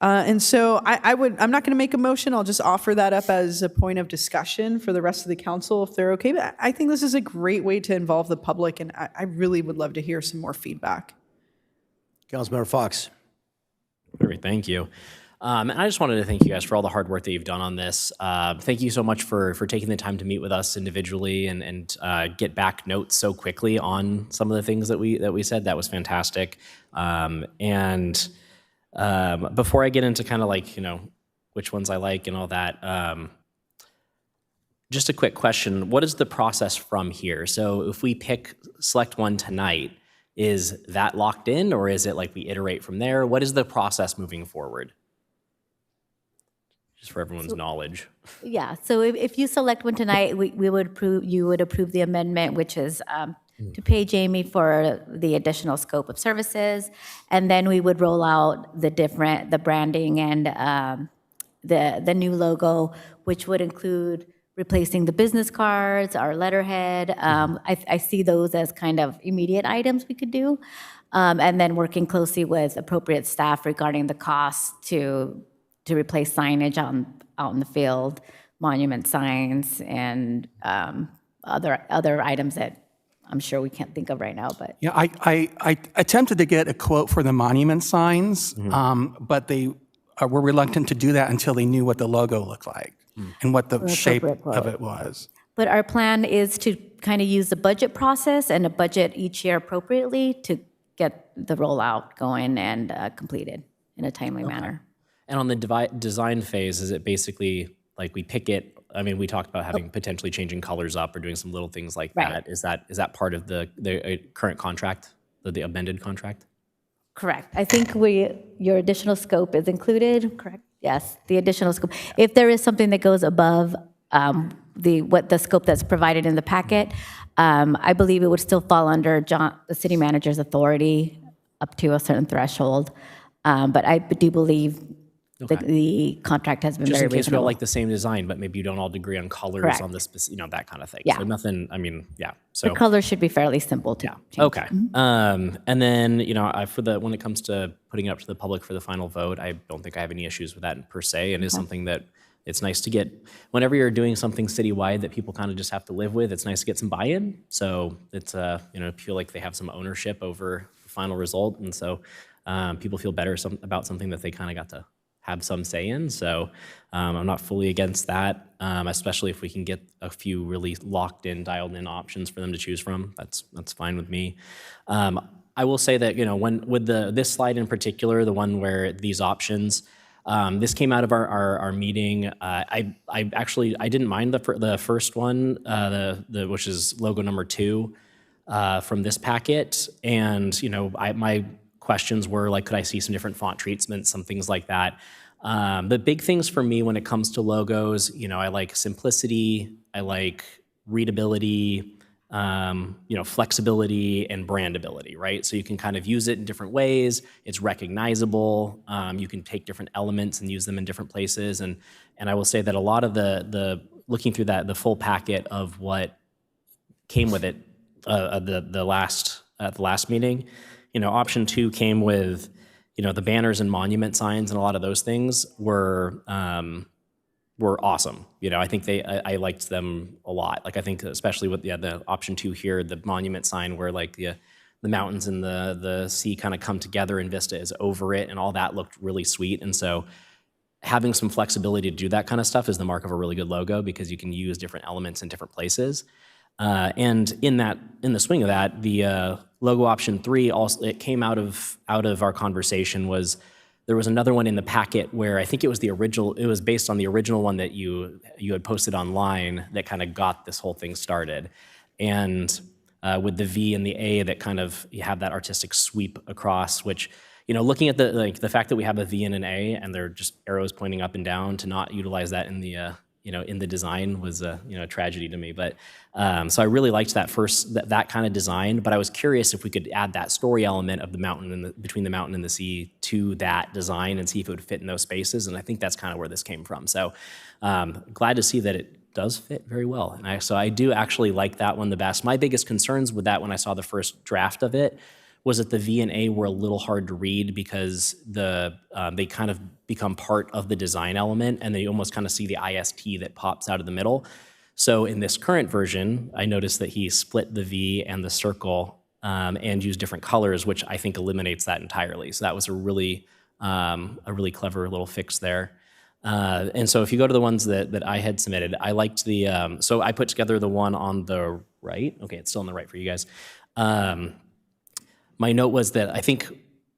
And so I'm not going to make a motion. I'll just offer that up as a point of discussion for the rest of the council if they're okay. But I think this is a great way to involve the public, and I really would love to hear some more feedback.
Councilmember Fox.
Great, thank you. And I just wanted to thank you guys for all the hard work that you've done on this. Thank you so much for taking the time to meet with us individually and get back notes so quickly on some of the things that we said. That was fantastic. Before I get into kind of like, which ones I like and all that, just a quick question. What is the process from here? So if we select one tonight, is that locked in, or is it like we iterate from there? What is the process moving forward? Just for everyone's knowledge.
Yeah, so if you select one tonight, you would approve the amendment, which is to pay Jamie for the additional scope of services, and then we would roll out the branding and the new logo, which would include replacing the business cards, our letterhead. I see those as kind of immediate items we could do, and then working closely with appropriate staff regarding the cost to replace signage out in the field, monument signs, and other items that I'm sure we can't think of right now, but
Yeah, I attempted to get a quote for the monument signs, but they were reluctant to do that until they knew what the logo looked like and what the shape of it was.
But our plan is to kind of use the budget process and a budget each year appropriately to get the rollout going and completed in a timely manner.
And on the design phase, is it basically like we pick it? I mean, we talked about having potentially changing colors up or doing some little things like
Right.
that. Is that part of the current contract, the amended contract?
Correct. I think your additional scope is included, correct? Yes, the additional scope. If there is something that goes above the scope that's provided in the packet, I believe it would still fall under the city manager's authority up to a certain threshold. But I do believe the contract has been
Just
very
in case we
reasonable.
all like the same design, but maybe you don't all agree on colors
Correct.
on this, that kind of thing.
Yeah.
So nothing, I mean, yeah. So
The color should be fairly simple too.
okay. And then, when it comes to putting it up to the public for the final vote, I don't think I have any issues with that per se. It is something that it's nice to get, whenever you're doing something citywide that people kind of just have to live with, it's nice to get some buy-in. So it's, feel like they have some ownership over the final result. And so people feel better about something that they kind of got to have some say in. So I'm not fully against that, especially if we can get a few really locked in, dialed in options for them to choose from. That's fine with me. I will say that, with this slide in particular, the one where these options, this came out of our meeting. I didn't mind the first one, which is logo number 2 from this packet. And, my questions were like, could I see some different font treatments, some things like that. The big things for me when it comes to logos, I like simplicity, I like readability, flexibility and brandability, right? So you can kind of use it in different ways. It's recognizable. You can take different elements and use them in different places. And I will say that a lot of the looking through the full packet of what came with it, the last meeting, option 2 came with, the banners and monument signs, and a lot of those things were awesome. I think I liked them a lot. Like I think especially with the option 2 here, the monument sign where like the mountains and the sea kind of come together and Vista is over it, and all that looked really sweet. And so having some flexibility to do that kind of stuff is the mark of a really good logo, because you can use different elements in different places. And in the swing of that, the logo option 3 also, it came out of our conversation, was there was another one in the packet where I think it was based on the original one that you had posted online that kind of got this whole thing started. And with the V and the A, that kind of, you have that artistic sweep across, which, looking at the fact that we have a V and an A and they're just arrows pointing up and down, to not utilize that in the in the design was a tragedy to me. But so I really liked that kind of design. But I was curious if we could add that story element of the mountain and between the mountain and the sea to that design and see if it would fit in those spaces. And I think that's kind of where this came from. So glad to see that it does fit very well. And so I do actually like that one the best. My biggest concerns with that when I saw the first draft of it was that the V and A were a little hard to read, because they kind of become part of the design element, and they almost kind of see the IST that pops out of the middle. So in this current version, I noticed that he split the V and the circle and used different colors, which I think eliminates that entirely. So that was a really clever little fix there. And so if you go to the ones that I had submitted, I liked so I put together the one on the right. Okay, it's still on the right for you guys. My note was that I think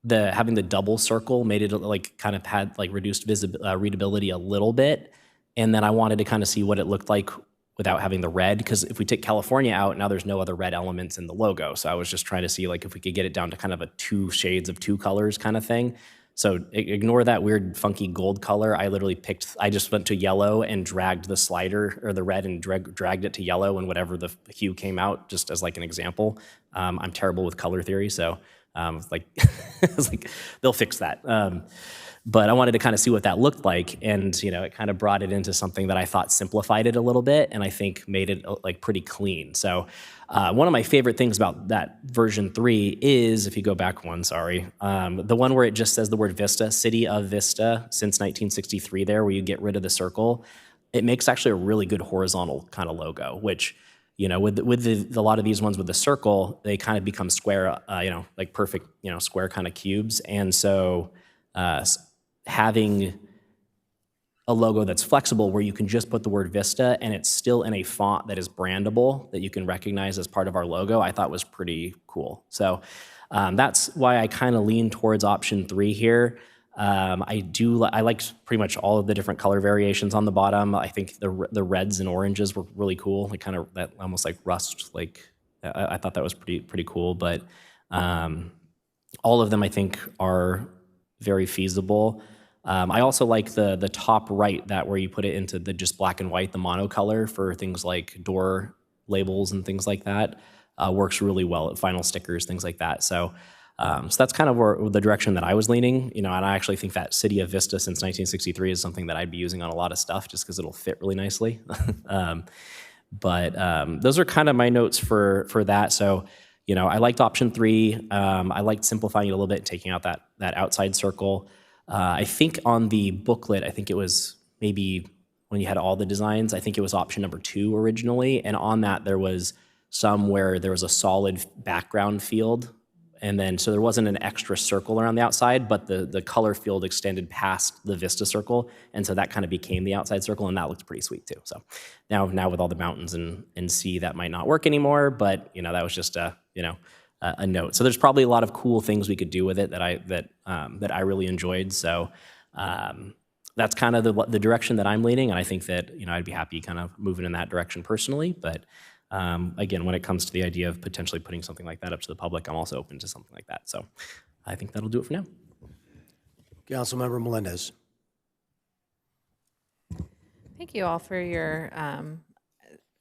having the double circle made it kind of had reduced readability a little bit. And then I wanted to kind of see what it looked like without having the red, because if we take California out, now there's no other red elements in the logo. So I was just trying to see if we could get it down to kind of a 2 shades of 2 colors kind of thing. So ignore that weird funky gold color. I just went to yellow and dragged the slider or the red and dragged it to yellow, and whatever the hue came out, just as an example. I'm terrible with color theory, so they'll fix that. But I wanted to kind of see what that looked like, and it kind of brought it into something that I thought simplified it a little bit, and I think made it pretty clean. So one of my favorite things about that version 3 is, if you go back one, the one where it just says the word Vista, City of Vista, since 1963 there, where you get rid of the circle. It makes actually a really good horizontal kind of logo, which with a lot of these ones with the circle, they kind of become square, like perfect, square kind of cubes. And so having a logo that's flexible where you can just put the word Vista and it's still in a font that is brandable that you can recognize as part of our logo, I thought was pretty cool. So that's why I kind of lean towards option 3 here. I liked pretty much all of the different color variations on the bottom. I think the reds and oranges were really cool. Like kind of that almost like rust. Like I thought that was pretty cool. But all of them I think are very feasible. I also like the top right, that where you put it into the just black and white, the monocolor for things like door labels and things like that. Works really well at vinyl stickers, things like that. So that's kind of where the direction that I was leaning, and I actually think that City of Vista since 1963 is something that I'd be using on a lot of stuff just because it'll fit really nicely. But those are kind of my notes for that. So, I liked option 3. I liked simplifying it a little bit, taking out that outside circle. I think on the booklet, I think it was maybe when you had all the designs, I think it was option number 2 originally. And on that, there was some where there was a solid background field. And then, so there wasn't an extra circle around the outside, but the color field extended past the Vista circle. And so that kind of became the outside circle, and that looked pretty sweet too. So now with all the mountains and sea, that might not work anymore, but that was just a note. So there's probably a lot of cool things we could do with it that I really enjoyed. So that's kind of the direction that I'm leaning. And I think that, I'd be happy kind of moving in that direction personally, but again, when it comes to the idea of potentially putting something like that up to the public, I'm also open to something like that. So I think that'll do it for now.
Councilmember Melendez.
Thank you all for your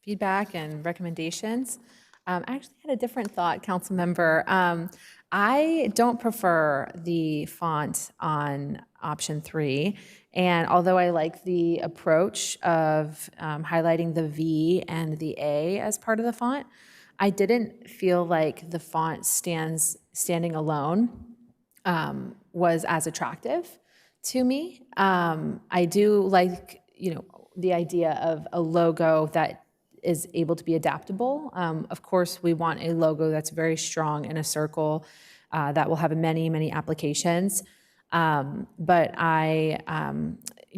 feedback and recommendations. I actually had a different thought, Councilmember. I don't prefer the font on option 3. And although I like the approach of highlighting the V and the A as part of the font, I didn't feel like the font standing alone was as attractive to me. I do like, the idea of a logo that is able to be adaptable. Of course, we want a logo that's very strong in a circle that will have many, many applications. But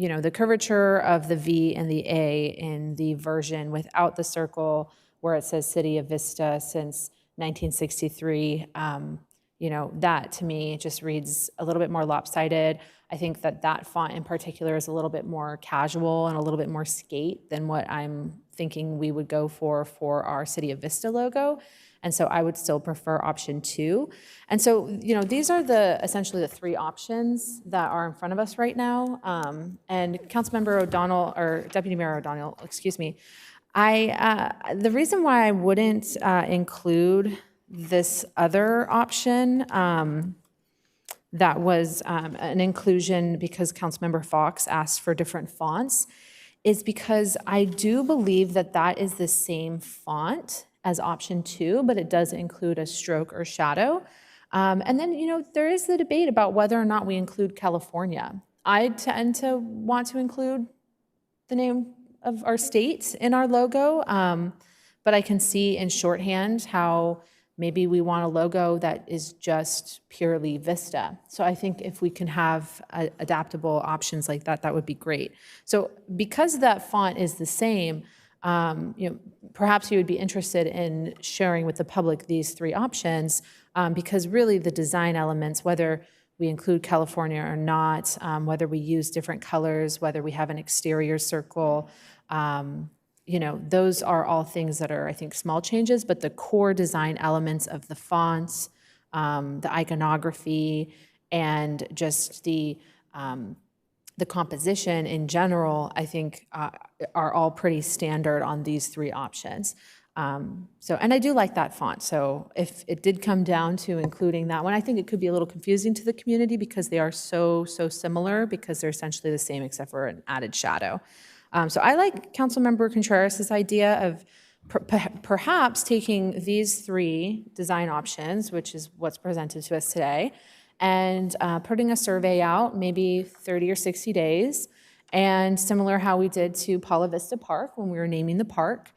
the curvature of the V and the A in the version without the circle where it says City of Vista since 1963, that to me just reads a little bit more lopsided. I think that font in particular is a little bit more casual and a little bit more skate than what I'm thinking we would go for our City of Vista logo. And so I would still prefer option 2. And so, these are essentially the 3 options that are in front of us right now. And Councilmember O'Donnell, or Deputy Mayor O'Donnell, excuse me, the reason why I wouldn't include this other option that was an inclusion because Councilmember Fox asked for different fonts is because I do believe that is the same font as option 2, but it does include a stroke or shadow. And then, there is the debate about whether or not we include California. I tend to want to include the name of our state in our logo, but I can see in shorthand how maybe we want a logo that is just purely Vista. So I think if we can have adaptable options like that, that would be great. So because that font is the same, perhaps you would be interested in sharing with the public these 3 options because really the design elements, whether we include California or not, whether we use different colors, whether we have an exterior circle, those are all things that are, I think, small changes, but the core design elements of the fonts, the iconography, and just the composition in general, I think, are all pretty standard on these 3 options. And I do like that font. So if it did come down to including that one, I think it could be a little confusing to the community because they are so similar because they're essentially the same except for an added shadow. So I like Councilmember Contreras' idea of perhaps taking these 3 design options, which is what's presented to us today, and putting a survey out, maybe 30 or 60 days, and similar how we did to Paula Vista Park when we were naming the park,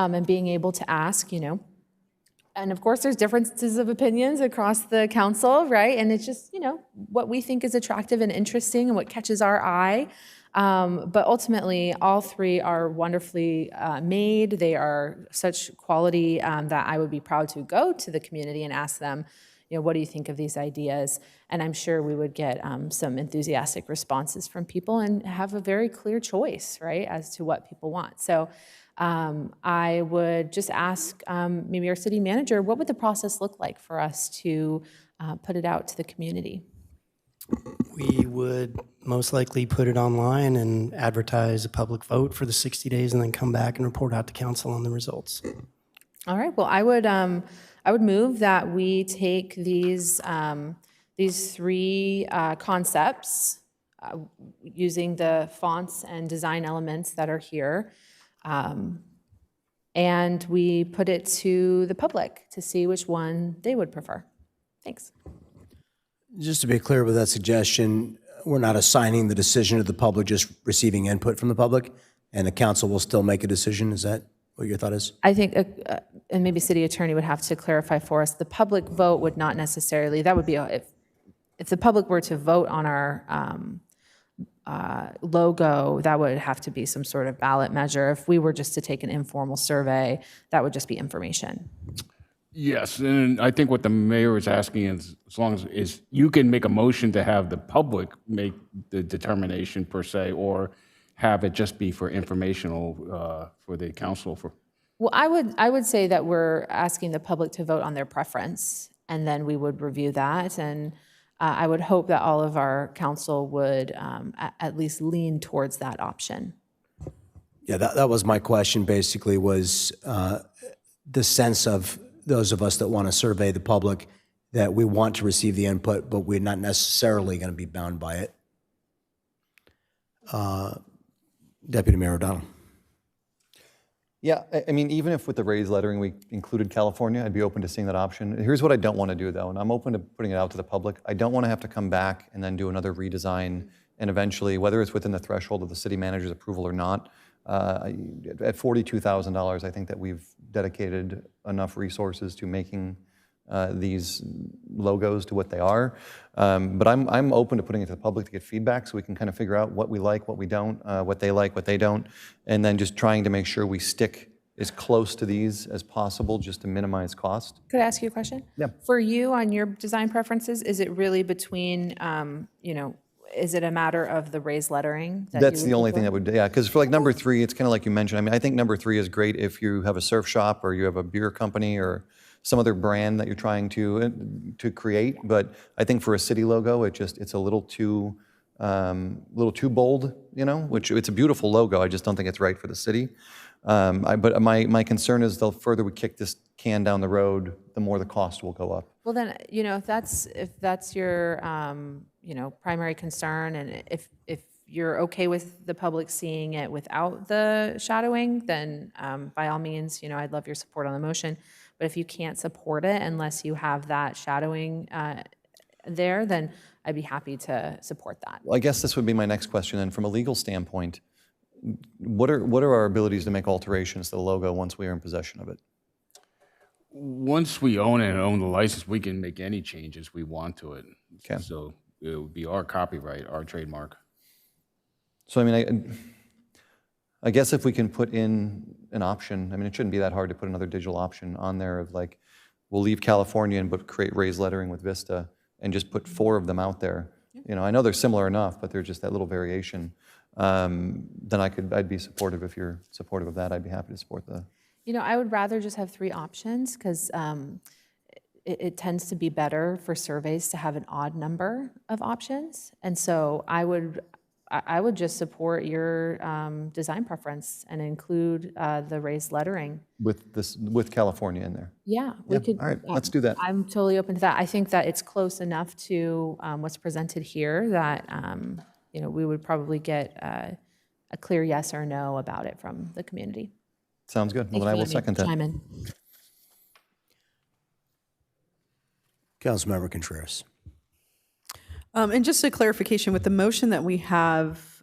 and being able to ask, and of course, there's differences of opinions across the council, right? And it's just, what we think is attractive and interesting and what catches our eye. But ultimately, all three are wonderfully made. They are such quality that I would be proud to go to the community and ask them, what do you think of these ideas? And I'm sure we would get some enthusiastic responses from people and have a very clear choice, right, as to what people want. So I would just ask maybe our city manager, what would the process look like for us to put it out to the community?
We would most likely put it online and advertise a public vote for the 60 days and then come back and report out to council on the results.
All right, well, I would move that we take these three concepts using the fonts and design elements that are here, and we put it to the public to see which one they would prefer. Thanks.
Just to be clear with that suggestion, we're not assigning the decision to the public, just receiving input from the public, and the council will still make a decision. Is that what your thought is?
I think, and maybe city attorney would have to clarify for us, the public vote would not necessarily, that would be, if the public were to vote on our logo, that would have to be some sort of ballot measure. If we were just to take an informal survey, that would just be information.
Yes, and I think what the mayor is asking is, as long as you can make a motion to have the public make the determination per se, or have it just be for informational for the council.
Well, I would say that we're asking the public to vote on their preference, and then we would review that. And I would hope that all of our council would at least lean towards that option.
Yeah, that was my question, basically, was the sense of those of us that want to survey the public, that we want to receive the input, but we're not necessarily going to be bound by it. Deputy Mayor O'Donnell.
Yeah, I mean, even if with the raised lettering we included California, I'd be open to seeing that option. Here's what I don't want to do, though, and I'm open to putting it out to the public. I don't want to have to come back and then do another redesign, and eventually, whether it's within the threshold of the city manager's approval or not, at $42,000, I think that we've dedicated enough resources to making these logos to what they are. But I'm open to putting it to the public to get feedback so we can kind of figure out what we like, what we don't, what they like, what they don't, and then just trying to make sure we stick as close to these as possible just to minimize cost.
Could I ask you a question?
Yeah.
For you, on your design preferences, is it really between, is it a matter of the raised lettering?
That's the only thing that would, yeah, because for like number 3, it's kind of like you mentioned. I mean, I think number 3 is great if you have a surf shop or you have a beer company or some other brand that you're trying to create. But I think for a city logo, it's a little too bold, which it's a beautiful logo. I just don't think it's right for the city. But my concern is the further we kick this can down the road, the more the cost will go up.
Well, then, if that's your, primary concern, and if you're okay with the public seeing it without the shadowing, then by all means, I'd love your support on the motion. But if you can't support it unless you have that shadowing there, then I'd be happy to support that.
Well, I guess this would be my next question. And from a legal standpoint, what are our abilities to make alterations to the logo once we are in possession of it?
Once we own it and own the license, we can make any changes we want to it.
Okay.
So it would be our copyright, our trademark.
So, I mean, I guess if we can put in an option, I mean, it shouldn't be that hard to put another digital option on there of like, we'll leave California but create raised lettering with Vista and just put 4 of them out there. I know they're similar enough, but they're just that little variation. Then I'd be supportive. If you're supportive of that, I'd be happy to support the.
I would rather just have 3 options because it tends to be better for surveys to have an odd number of options. And so I would just support your design preference and include the raised lettering.
With California in there.
Yeah, we could.
All right, let's do that.
I'm totally open to that. I think that it's close enough to what's presented here that we would probably get a clear yes or no about it from the community.
Sounds good. Well, then I will second that.
Chime in.
Councilmember Contreras.
And just a clarification, with the motion that we have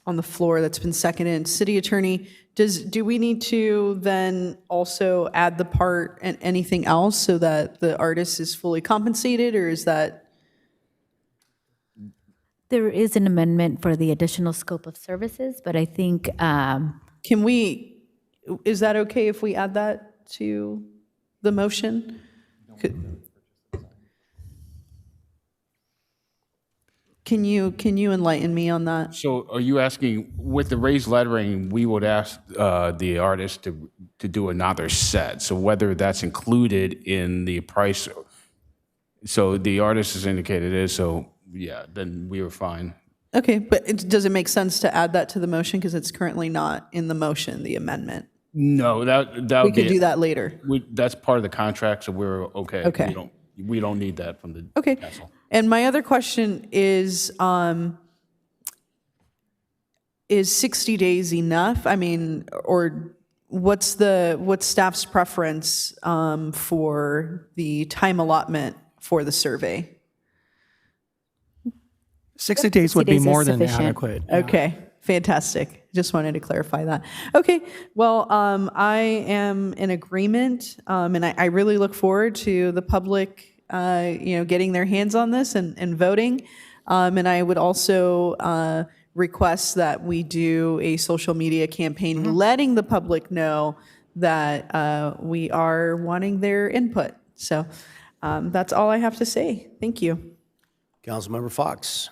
on the floor that's been seconded. City Attorney, do we need to then also add the part and anything else so that the artist is fully compensated, or is that?
There is an amendment for the additional scope of services, but I think
Is that okay if we add that to the motion? Can you enlighten me on that?
So are you asking, with the raised lettering, we would ask the artist to do another set, so whether that's included in the price, so the artist has indicated it is, so yeah, then we were fine.
Okay, but does it make sense to add that to the motion, because it's currently not in the motion, the amendment?
No, that
We
would be.
could do that later.
That's part of the contract, so we're okay.
Okay.
We don't need that from the
Okay.
council.
And my other question is 60 days enough? I mean, or what's staff's preference for the time allotment for the survey?
60 days would be
60 days is
more than
sufficient.
adequate. Yeah.
Okay, fantastic. Just wanted to clarify that. Okay, well, I am in agreement, and I really look forward to the public, getting their hands on this and voting. And I would also request that we do a social media campaign letting the public know that we are wanting their input. So that's all I have to say. Thank you.
Councilmember Fox.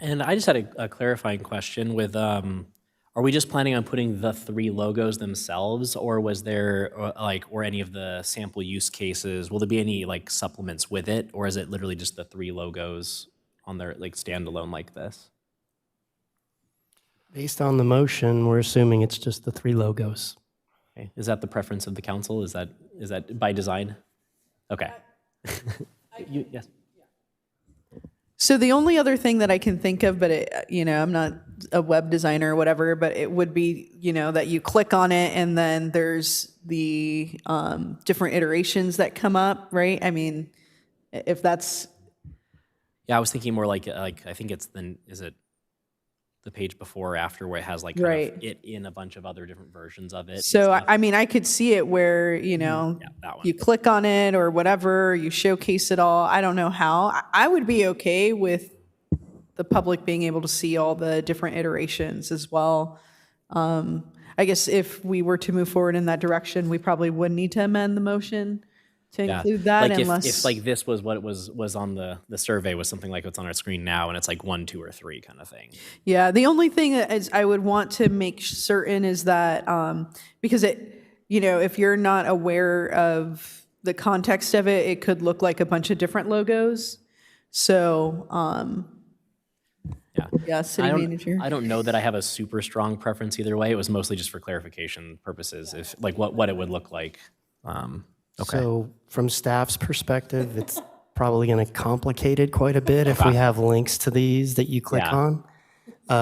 And I just had a clarifying question with, are we just planning on putting the 3 logos themselves, or was there or any of the sample use cases, will there be any like supplements with it, or is it literally just the 3 logos on their like standalone like this?
Based on the motion, we're assuming it's just the 3 logos.
Okay. Is that the preference of the council? Is that by design? Okay. Yes.
So the only other thing that I can think of, but I'm not a web designer or whatever, but it would be, that you click on it and then there's the different iterations that come up, right? I mean, if that's.
Yeah, I was thinking more like I think it's is it the page before or after where it has like kind
Right.
of it in a bunch of other different versions of it. and
So,
stuff.
I mean, I could see it where,
that one.
you click on it or whatever, you showcase it all. I don't know how. I would be okay with the public being able to see all the different iterations as well. I guess if we were to move forward in that direction, we probably would need to amend the motion to include that
like
unless.
if like this was what it was on the survey was something like what's on our screen now, and it's like 1, 2, or 3 kind of thing.
Yeah, the only thing is I would want to make certain is that, because if you're not aware of the context of it, it could look like a bunch of different logos. So, yeah, city manager.
I don't know that I have a super strong preference either way. It was mostly just for clarification purposes, if like what it would look like. Okay.
So from staff's perspective, it's probably going to complicate it quite a bit if we have links to these that you click on.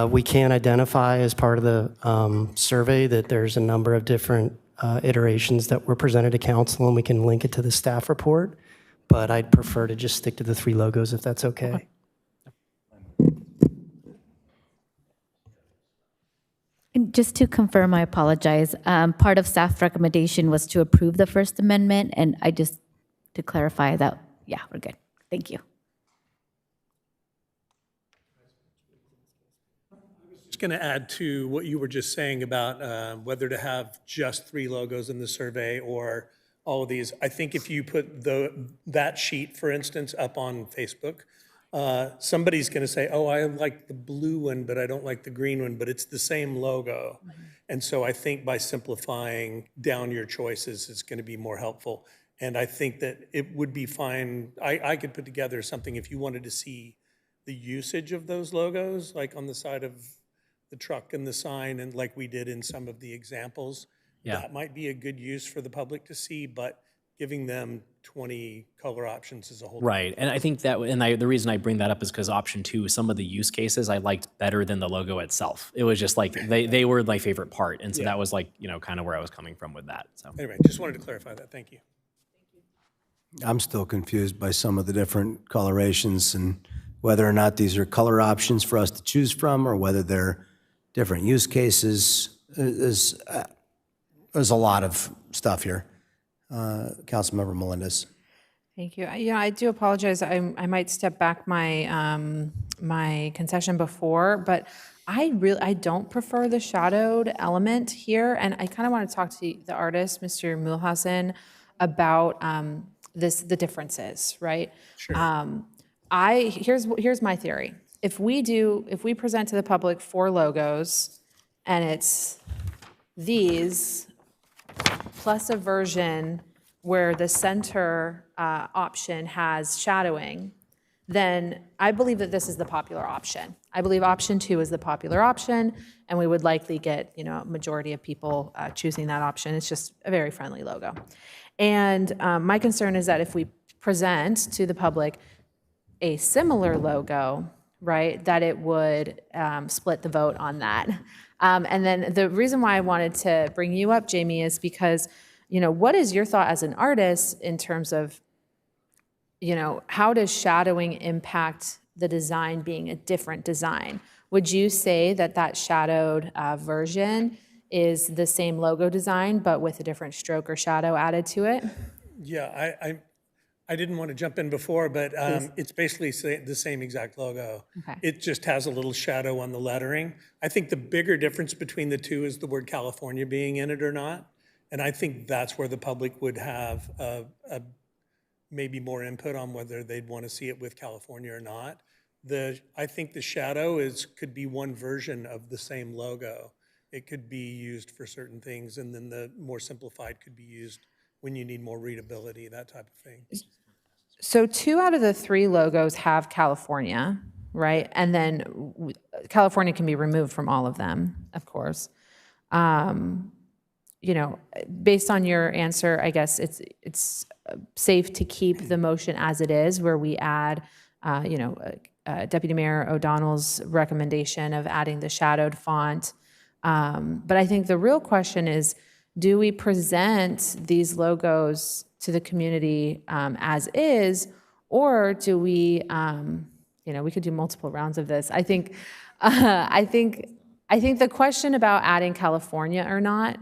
We can identify as part of the survey that there's a number of different iterations that were presented to council, and we can link it to the staff report. But I'd prefer to just stick to the 3 logos if that's okay.
And just to confirm, I apologize. Part of staff recommendation was to approve the First Amendment, and to clarify that, yeah, we're good. Thank you.
Just going to add to what you were just saying about whether to have just 3 logos in the survey or all of these. I think if you put that sheet, for instance, up on Facebook, somebody's going to say, oh, I like the blue one, but I don't like the green one, but it's the same logo. And so I think by simplifying down your choices is going to be more helpful. And I think that it would be fine. I could put together something if you wanted to see the usage of those logos, like on the side of the truck and the sign, and like we did in some of the examples.
Yeah.
That might be a good use for the public to see, but giving them 20 color options is a whole.
Right, and I think that, the reason I bring that up is because option 2, some of the use cases I liked better than the logo itself. It was just like, they were my favorite part, and so that was like, kind of where I was coming from with that, so.
Anyway, just wanted to clarify that, thank you.
I'm still confused by some of the different colorations and whether or not these are color options for us to choose from or whether they're different use cases. There's a lot of stuff here. Councilmember Melendez.
Thank you. I do apologize. I might step back my my concession before, but I don't prefer the shadowed element here, and I kind of want to talk to the artist, Mr. Mühlhausen, about the differences, right? Sure. Here's my theory. If we present to the public 4 logos, and it's these plus a version where the center option has shadowing, then I believe that this is the popular option. I believe option 2 is the popular option, and we would likely get a majority of people choosing that option. It's just a very friendly logo. And my concern is that if we present to the public a similar logo, right, that it would split the vote on that. And then the reason why I wanted to bring you up, Jamie, is because what is your thought as an artist in terms of, how does shadowing impact the design being a different design? Would you say that shadowed version is the same logo design, but with a different stroke or shadow added to it?
Yeah, I didn't want to jump in before, but it's basically the same exact logo.
Okay.
It just has a little shadow on the lettering. I think the bigger difference between the two is the word California being in it or not. And I think that's where the public would have maybe more input on whether they'd want to see it with California or not. I think the shadow could be one version of the same logo. It could be used for certain things, and then the more simplified could be used when you need more readability, that type of thing.
So 2 out of the 3 logos have California, right? And then California can be removed from all of them, of course. Based on your answer, I guess it's safe to keep the motion as it is, where we add, Deputy Mayor O'Donnell's recommendation of adding the shadowed font. But I think the real question is, do we present these logos to the community as is, or do we, we could do multiple rounds of this. I think the question about adding California or not,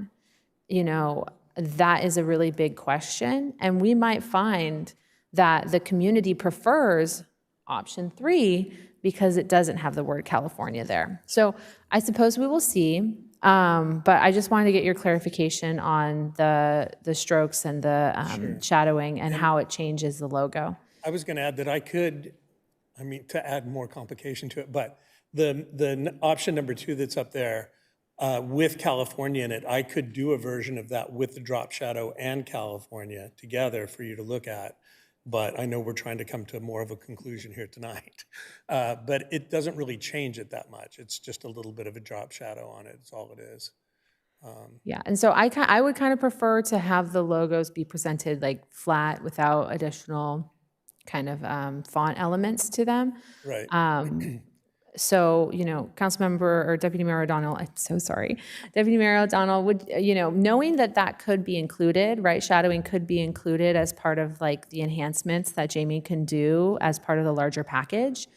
that is a really big question. And we might find that the community prefers option 3 because it doesn't have the word California there. So I suppose we will see. But I just wanted to get your clarification on the strokes and the shadowing and how it changes the logo.
I was going to add that to add more complication to it, but the option number 2 that's up there, with California in it, I could do a version of that with the drop shadow and California together for you to look at. But I know we're trying to come to more of a conclusion here tonight. But it doesn't really change it that much. It's just a little bit of a drop shadow on it. It's all it is.
Yeah, and so I would kind of prefer to have the logos be presented like flat without additional kind of font elements to them.
Right.
So, Councilmember or Deputy Mayor O'Donnell, I'm so sorry. Deputy Mayor O'Donnell would, knowing that could be included, right? Shadowing could be included as part of like the enhancements that Jamie can do as part of the larger package.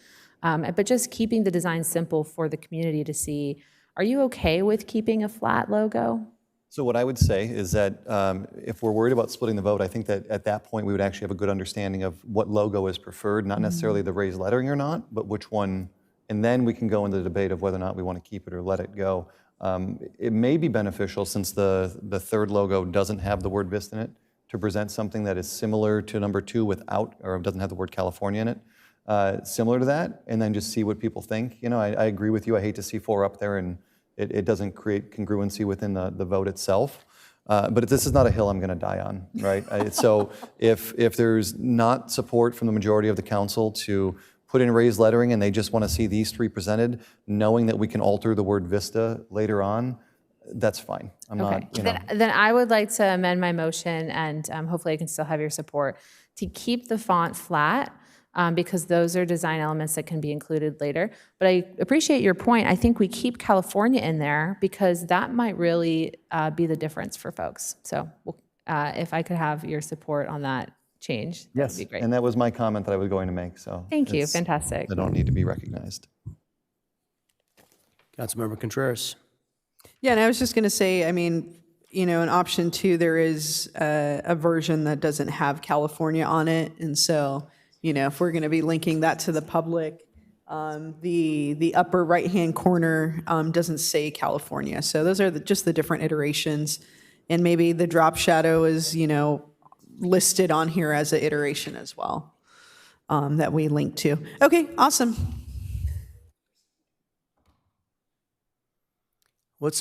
But just keeping the design simple for the community to see. Are you okay with keeping a flat logo?
So what I would say is that if we're worried about splitting the vote, I think that at that point we would actually have a good understanding of what logo is preferred, not necessarily the raised lettering or not, but which one. And then we can go into the debate of whether or not we want to keep it or let it go. It may be beneficial, since the 3rd logo doesn't have the word Vista in it, to present something that is similar to number 2 without, or doesn't have the word California in it, similar to that, and then just see what people think. I agree with you. I hate to see 4 up there and it doesn't create congruency within the vote itself. But this is not a hill I'm going to die on, right? So if there's not support from the majority of the council to put in raised lettering and they just want to see these 3 presented, knowing that we can alter the word Vista later on, that's fine. I'm not,
Then I would like to amend my motion, and hopefully I can still have your support, to keep the font flat, because those are design elements that can be included later. But I appreciate your point. I think we keep California in there because that might really be the difference for folks. So if I could have your support on that change, that
Yes,
would be great.
and that was my comment that I was going to make, so.
Thank you,
it's-
fantastic.
I don't need to be recognized.
Councilmember Contreras.
Yeah, and I was just going to say, I mean, you know, in option 2, there is a version that doesn't have California on it. And so, you know, if we're going to be linking that to the public, the upper right-hand corner doesn't say California. So those are just the different iterations. And maybe the drop shadow is, you know, listed on here as an iteration as well that we link to. Okay, awesome.
What's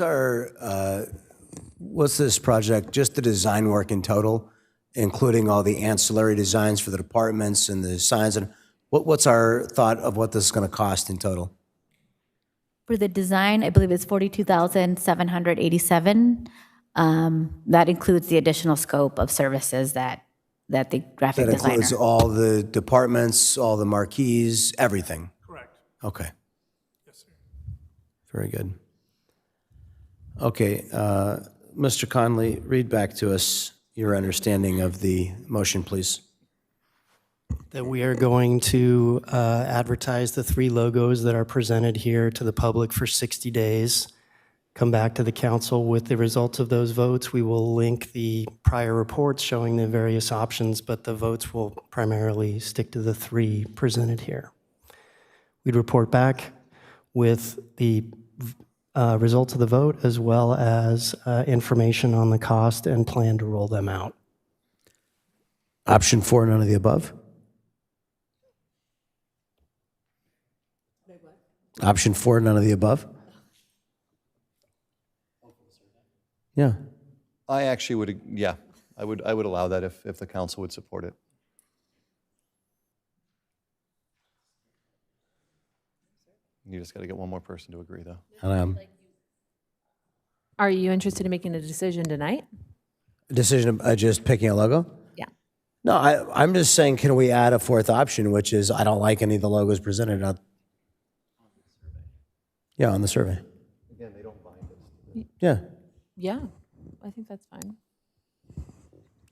this project, just the design work in total, including all the ancillary designs for the departments and the signs, and what's our thought of what this is going to cost in total?
For the design, I believe it's $42,787. That includes the additional scope of services that the graphic
That
designer.
includes all the departments, all the marquees, everything?
Correct.
Okay,
Yes, sir.
very good. Okay, Mr. Conley, read back to us your understanding of the motion, please.
That we are going to advertise the 3 logos that are presented here to the public for 60 days. Come back to the council with the results of those votes. We will link the prior reports showing the various options, but the votes will primarily stick to the 3 presented here. We'd report back with the results of the vote as well as information on the cost and plan to roll them out.
Option 4, none of the above? Option 4, none of the above? Yeah.
I actually would, yeah, I would allow that if the council would support it. You just got to get one more person to agree, though.
Are you interested in making a decision tonight?
Decision of just picking a logo?
Yeah.
No, I'm just saying, can we add a 4th option, which is I don't like any of the logos presented? Yeah, on the survey.
Again, they don't bind us.
Yeah,
Yeah, I think that's fine.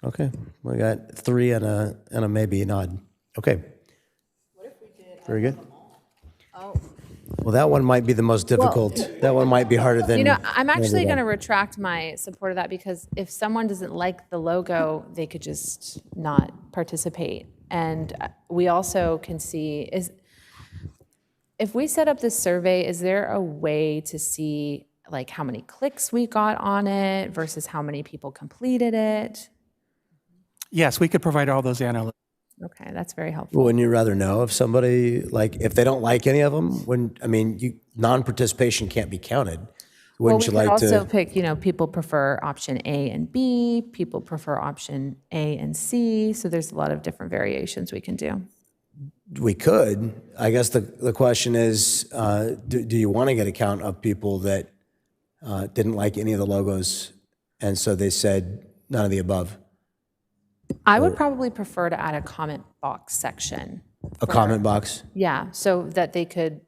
okay. We got 3 and a maybe nod. Okay. Very good. Well, that one might be the most difficult. That one might be harder than.
You know, I'm actually
the
going to
other
retract my support of that because if someone doesn't like the logo, they could just not participate. And we also can see if we set up this survey, is there a way to see like how many clicks we got on it versus how many people completed it?
Yes, we could provide all those analytics.
Okay, that's very helpful.
Well, wouldn't you rather know if somebody, like, if they don't like any of them, non-participation can't be counted. Wouldn't you
Well, we
like
could also
to?
pick, people prefer option A and B, people prefer option A and C, so there's a lot of different variations we can do.
We could. I guess the question is, do you want to get a count of people that didn't like any of the logos, and so they said none of the above?
I would probably prefer to add a comment box section.
A comment box?
Yeah, so that they could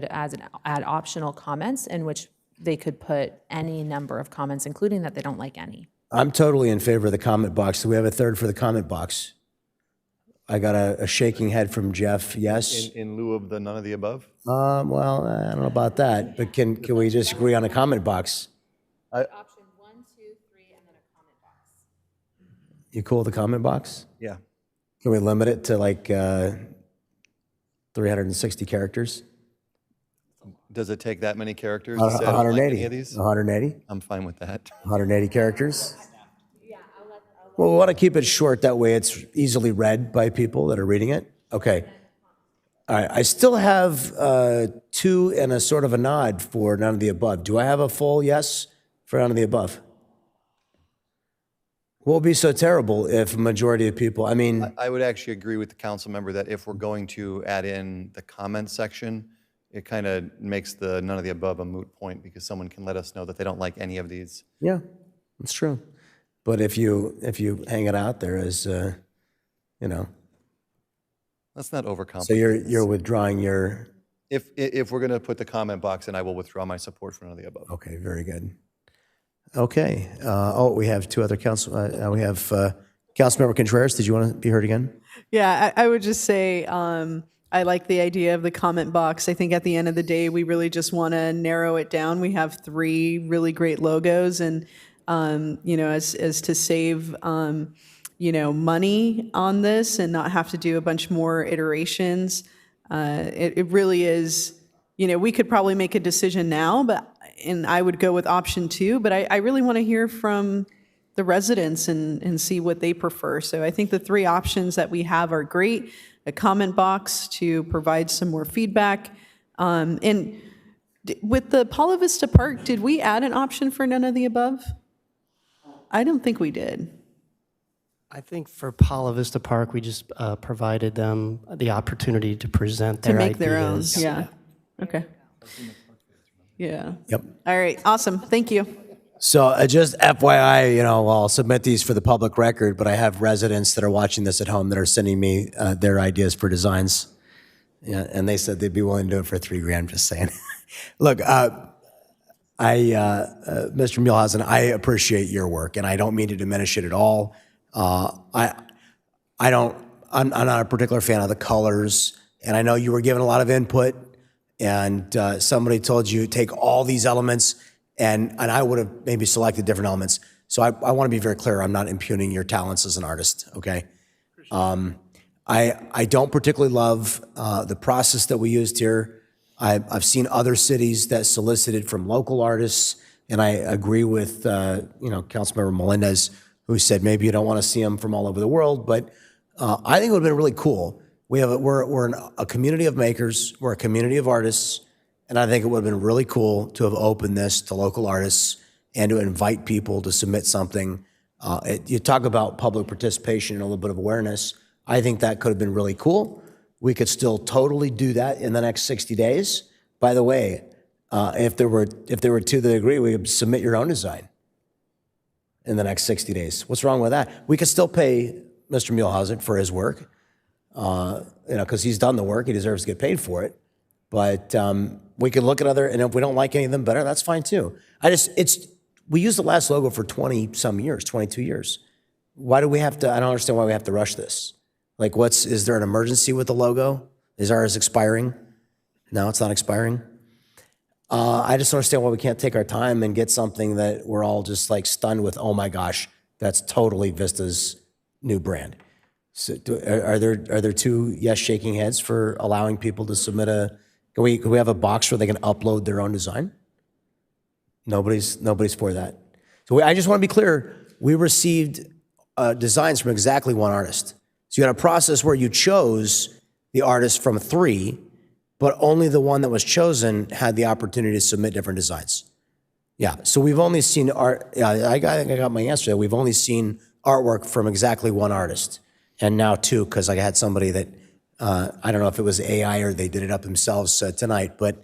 add optional comments in which they could put any number of comments, including that they don't like any.
I'm totally in favor of the comment box. Do we have a third for the comment box? I got a shaking head from Jeff, yes?
In lieu of the none of the above?
Well, I don't know about that, but can we just agree on a comment box?
Option 1, 2, 3, and then a comment box.
You cool with the comment box?
Yeah.
Can we limit it to like 360 characters?
Does it take that many characters to say I don't like
180.
any of these?
180?
I'm fine with that.
180 characters? Well, we want to keep it short. That way it's easily read by people that are reading it. Okay. All right. I still have 2 and a sort of a nod for none of the above. Do I have a full yes for none of the above? What would be so terrible if a majority of people,
I would actually agree with the council member that if we're going to add in the comment section, it kind of makes the none of the above a moot point because someone can let us know that they don't like any of these.
Yeah, that's true. But if you hang it out there as,
Let's not overcomplicate.
so you're withdrawing your.
If we're going to put the comment box in, I will withdraw my support for none of the above.
Okay, very good. Okay. We have 2 other council. We have Councilmember Contreras, did you want to be heard again?
Yeah, I would just say I like the idea of the comment box. I think at the end of the day, we really just want to narrow it down. We have 3 really great logos, and as to save money on this and not have to do a bunch more iterations. It really is. We could probably make a decision now, and I would go with option 2. But I really want to hear from the residents and see what they prefer. So I think the 3 options that we have are great. A comment box to provide some more feedback. And with the Paula Vista Park, did we add an option for none of the above? I don't think we did.
I think for Paula Vista Park, we just provided them the opportunity to present their
To make their own,
ideas.
yeah. Okay. Yeah.
Yep.
All right, awesome, thank you.
So just FYI, I'll submit these for the public record, but I have residents that are watching this at home that are sending me their ideas for designs. Yeah, and they said they'd be willing to do it for $3,000, just saying. Look, Mr. Muehlhausen, I appreciate your work, and I don't mean to diminish it at all. I'm not a particular fan of the colors, and I know you were given a lot of input, and somebody told you take all these elements, and I would have maybe selected different elements. So I want to be very clear. I'm not impugning your talents as an artist. Okay. I don't particularly love the process that we used here. I've seen other cities that solicited from local artists, and I agree with Councilmember Melendez, who said maybe you don't want to see them from all over the world, but I think it would have been really cool. We're a community of makers, we're a community of artists, and I think it would have been really cool to have opened this to local artists and to invite people to submit something. You talk about public participation and a little bit of awareness. I think that could have been really cool. We could still totally do that in the next 60 days. By the way, if there were 2 that agree, we would submit your own design in the next 60 days. What's wrong with that? We could still pay Mr. Muehlhausen for his work, because he's done the work. He deserves to get paid for it. But we could look at other, and if we don't like any of them better, that's fine too. We used the last logo for 20-some years, 22 years. Why do we have to, I don't understand why we have to rush this. Like is there an emergency with the logo? Is ours expiring? No, it's not expiring. I just don't understand why we can't take our time and get something that we're all just like stunned with, oh my gosh, that's totally Vista's new brand. So are there 2 yes shaking heads for allowing people to submit can we have a box where they can upload their own design? Nobody's for that. So I just want to be clear, we received designs from exactly 1 artist. So you had a process where you chose the artist from 3, but only the one that was chosen had the opportunity to submit different designs. Yeah, so we've only seen art, yeah, I think I got my answer there. We've only seen artwork from exactly 1 artist, and now 2, because I had somebody that, I don't know if it was AI or they did it up themselves tonight, but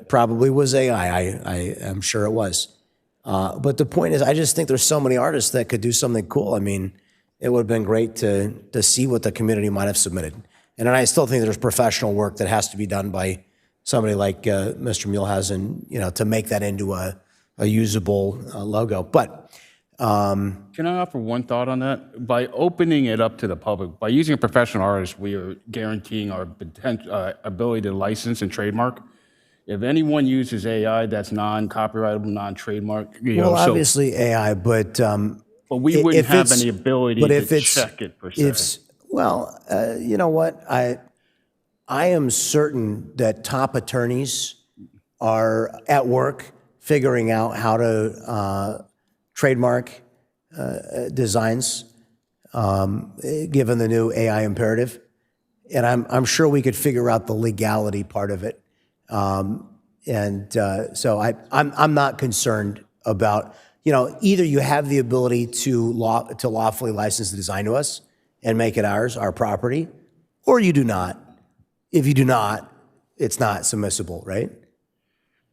probably was AI, I am sure it was. But the point is, I just think there's so many artists that could do something cool. I mean, it would have been great to see what the community might have submitted. And then I still think there's professional work that has to be done by somebody like Mr. Muehlhausen, to make that into a usable logo. But
Can I offer one thought on that? By opening it up to the public, by using a professional artist, we are guaranteeing our ability to license and trademark. If anyone uses AI that's non-copyrightable, non-trademark,
well, obviously AI, but
we wouldn't have any ability to check it per se.
You know what? I am certain that top attorneys are at work figuring out how to trademark designs, given the new AI imperative. And I'm sure we could figure out the legality part of it. So I'm not concerned about, either you have the ability to lawfully license the design to us and make it ours, our property, or you do not. If you do not, it's not submissible, right?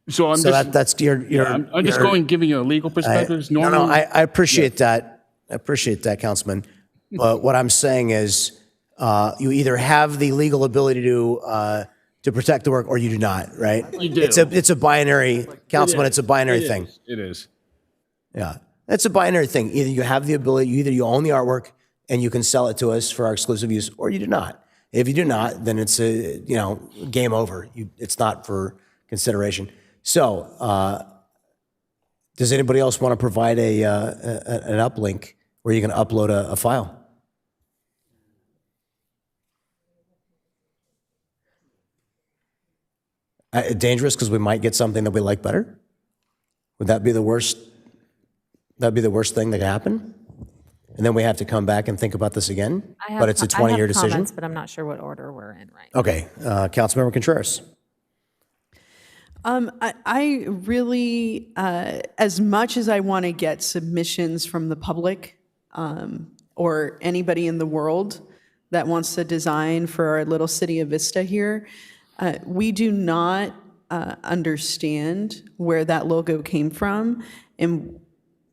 So I'm just giving you a legal perspective.
I appreciate that. I appreciate that, Councilman. But what I'm saying is, you either have the legal ability to protect the work, or you do not, right?
You do.
It's a binary, Councilman. It's a binary thing.
It is.
Yeah. It's a binary thing. Either you have the ability, either you own the artwork and you can sell it to us for our exclusive use, or you do not. If you do not, then it's a, game over. It's not for consideration. So, does anybody else want to provide an uplink where you can upload a file? Dangerous because we might get something that we like better? Would that be the worst? That'd be the worst thing that could happen? And then we have to come back and think about this again? But it's a 20-year decision?
Comments, but I'm not sure what order we're in right now.
Okay, Councilmember Contreras.
I really, as much as I want to get submissions from the public or anybody in the world that wants to design for our little city of Vista here, we do not understand where that logo came from. And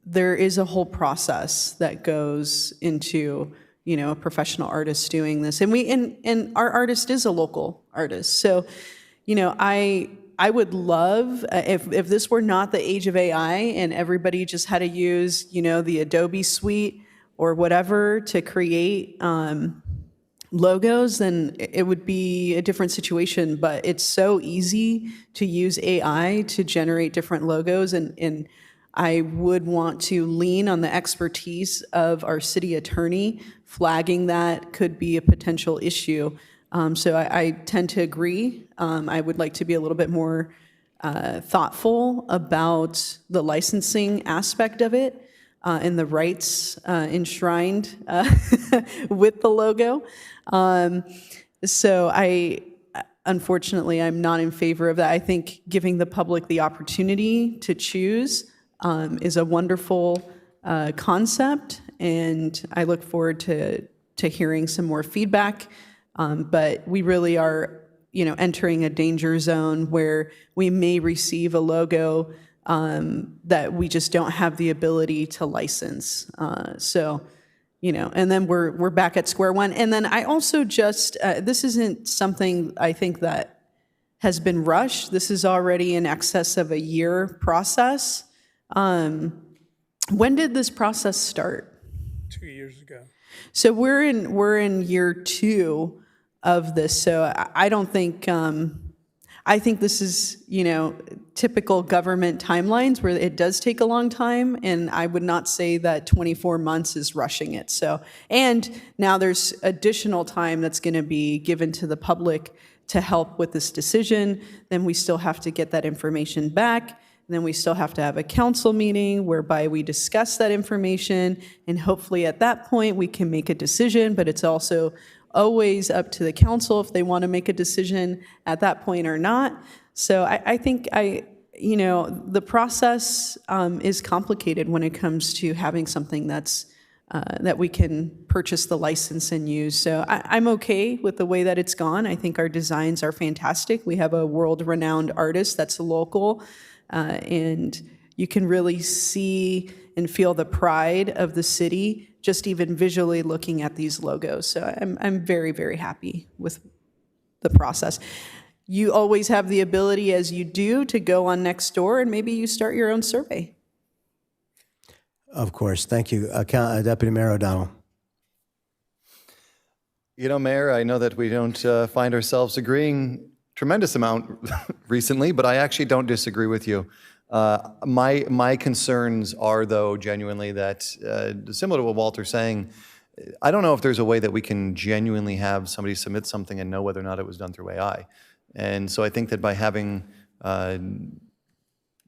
there is a whole process that goes into, a professional artist doing this. And our artist is a local artist. So, I would love, if this were not the age of AI and everybody just had to use, the Adobe suite or whatever to create logos, then it would be a different situation. But it's so easy to use AI to generate different logos, and I would want to lean on the expertise of our city attorney, flagging that could be a potential issue. So I tend to agree. I would like to be a little bit more thoughtful about the licensing aspect of it and the rights enshrined with the logo. So unfortunately, I'm not in favor of that. I think giving the public the opportunity to choose is a wonderful concept, and I look forward to hearing some more feedback. But we really are, entering a danger zone where we may receive a logo that we just don't have the ability to license. And then we're back at square one. And then I also just, this isn't something I think that has been rushed. This is already in excess of a year process. When did this process start?
2 years ago.
So we're in year 2 of this. So I don't think, I think this is, typical government timelines where it does take a long time. And I would not say that 24 months is rushing it. So, and now there's additional time that's going to be given to the public to help with this decision. Then we still have to get that information back. And then we still have to have a council meeting whereby we discuss that information. And hopefully at that point we can make a decision, but it's also always up to the council if they want to make a decision at that point or not. So I think the process is complicated when it comes to having something that's that we can purchase the license and use. So I'm okay with the way that it's gone. I think our designs are fantastic. We have a world-renowned artist that's local, and you can really see and feel the pride of the city just even visually looking at these logos. So I'm very, very happy with the process. You always have the ability, as you do, to go on Nextdoor and maybe you start your own survey.
Of course. Thank you. Deputy Mayor O'Donnell.
Mayor, I know that we don't find ourselves agreeing tremendous amount recently, but I actually don't disagree with you. My concerns are, though, genuinely that, similar to what Walter's saying, I don't know if there's a way that we can genuinely have somebody submit something and know whether or not it was done through AI. And so I think that by having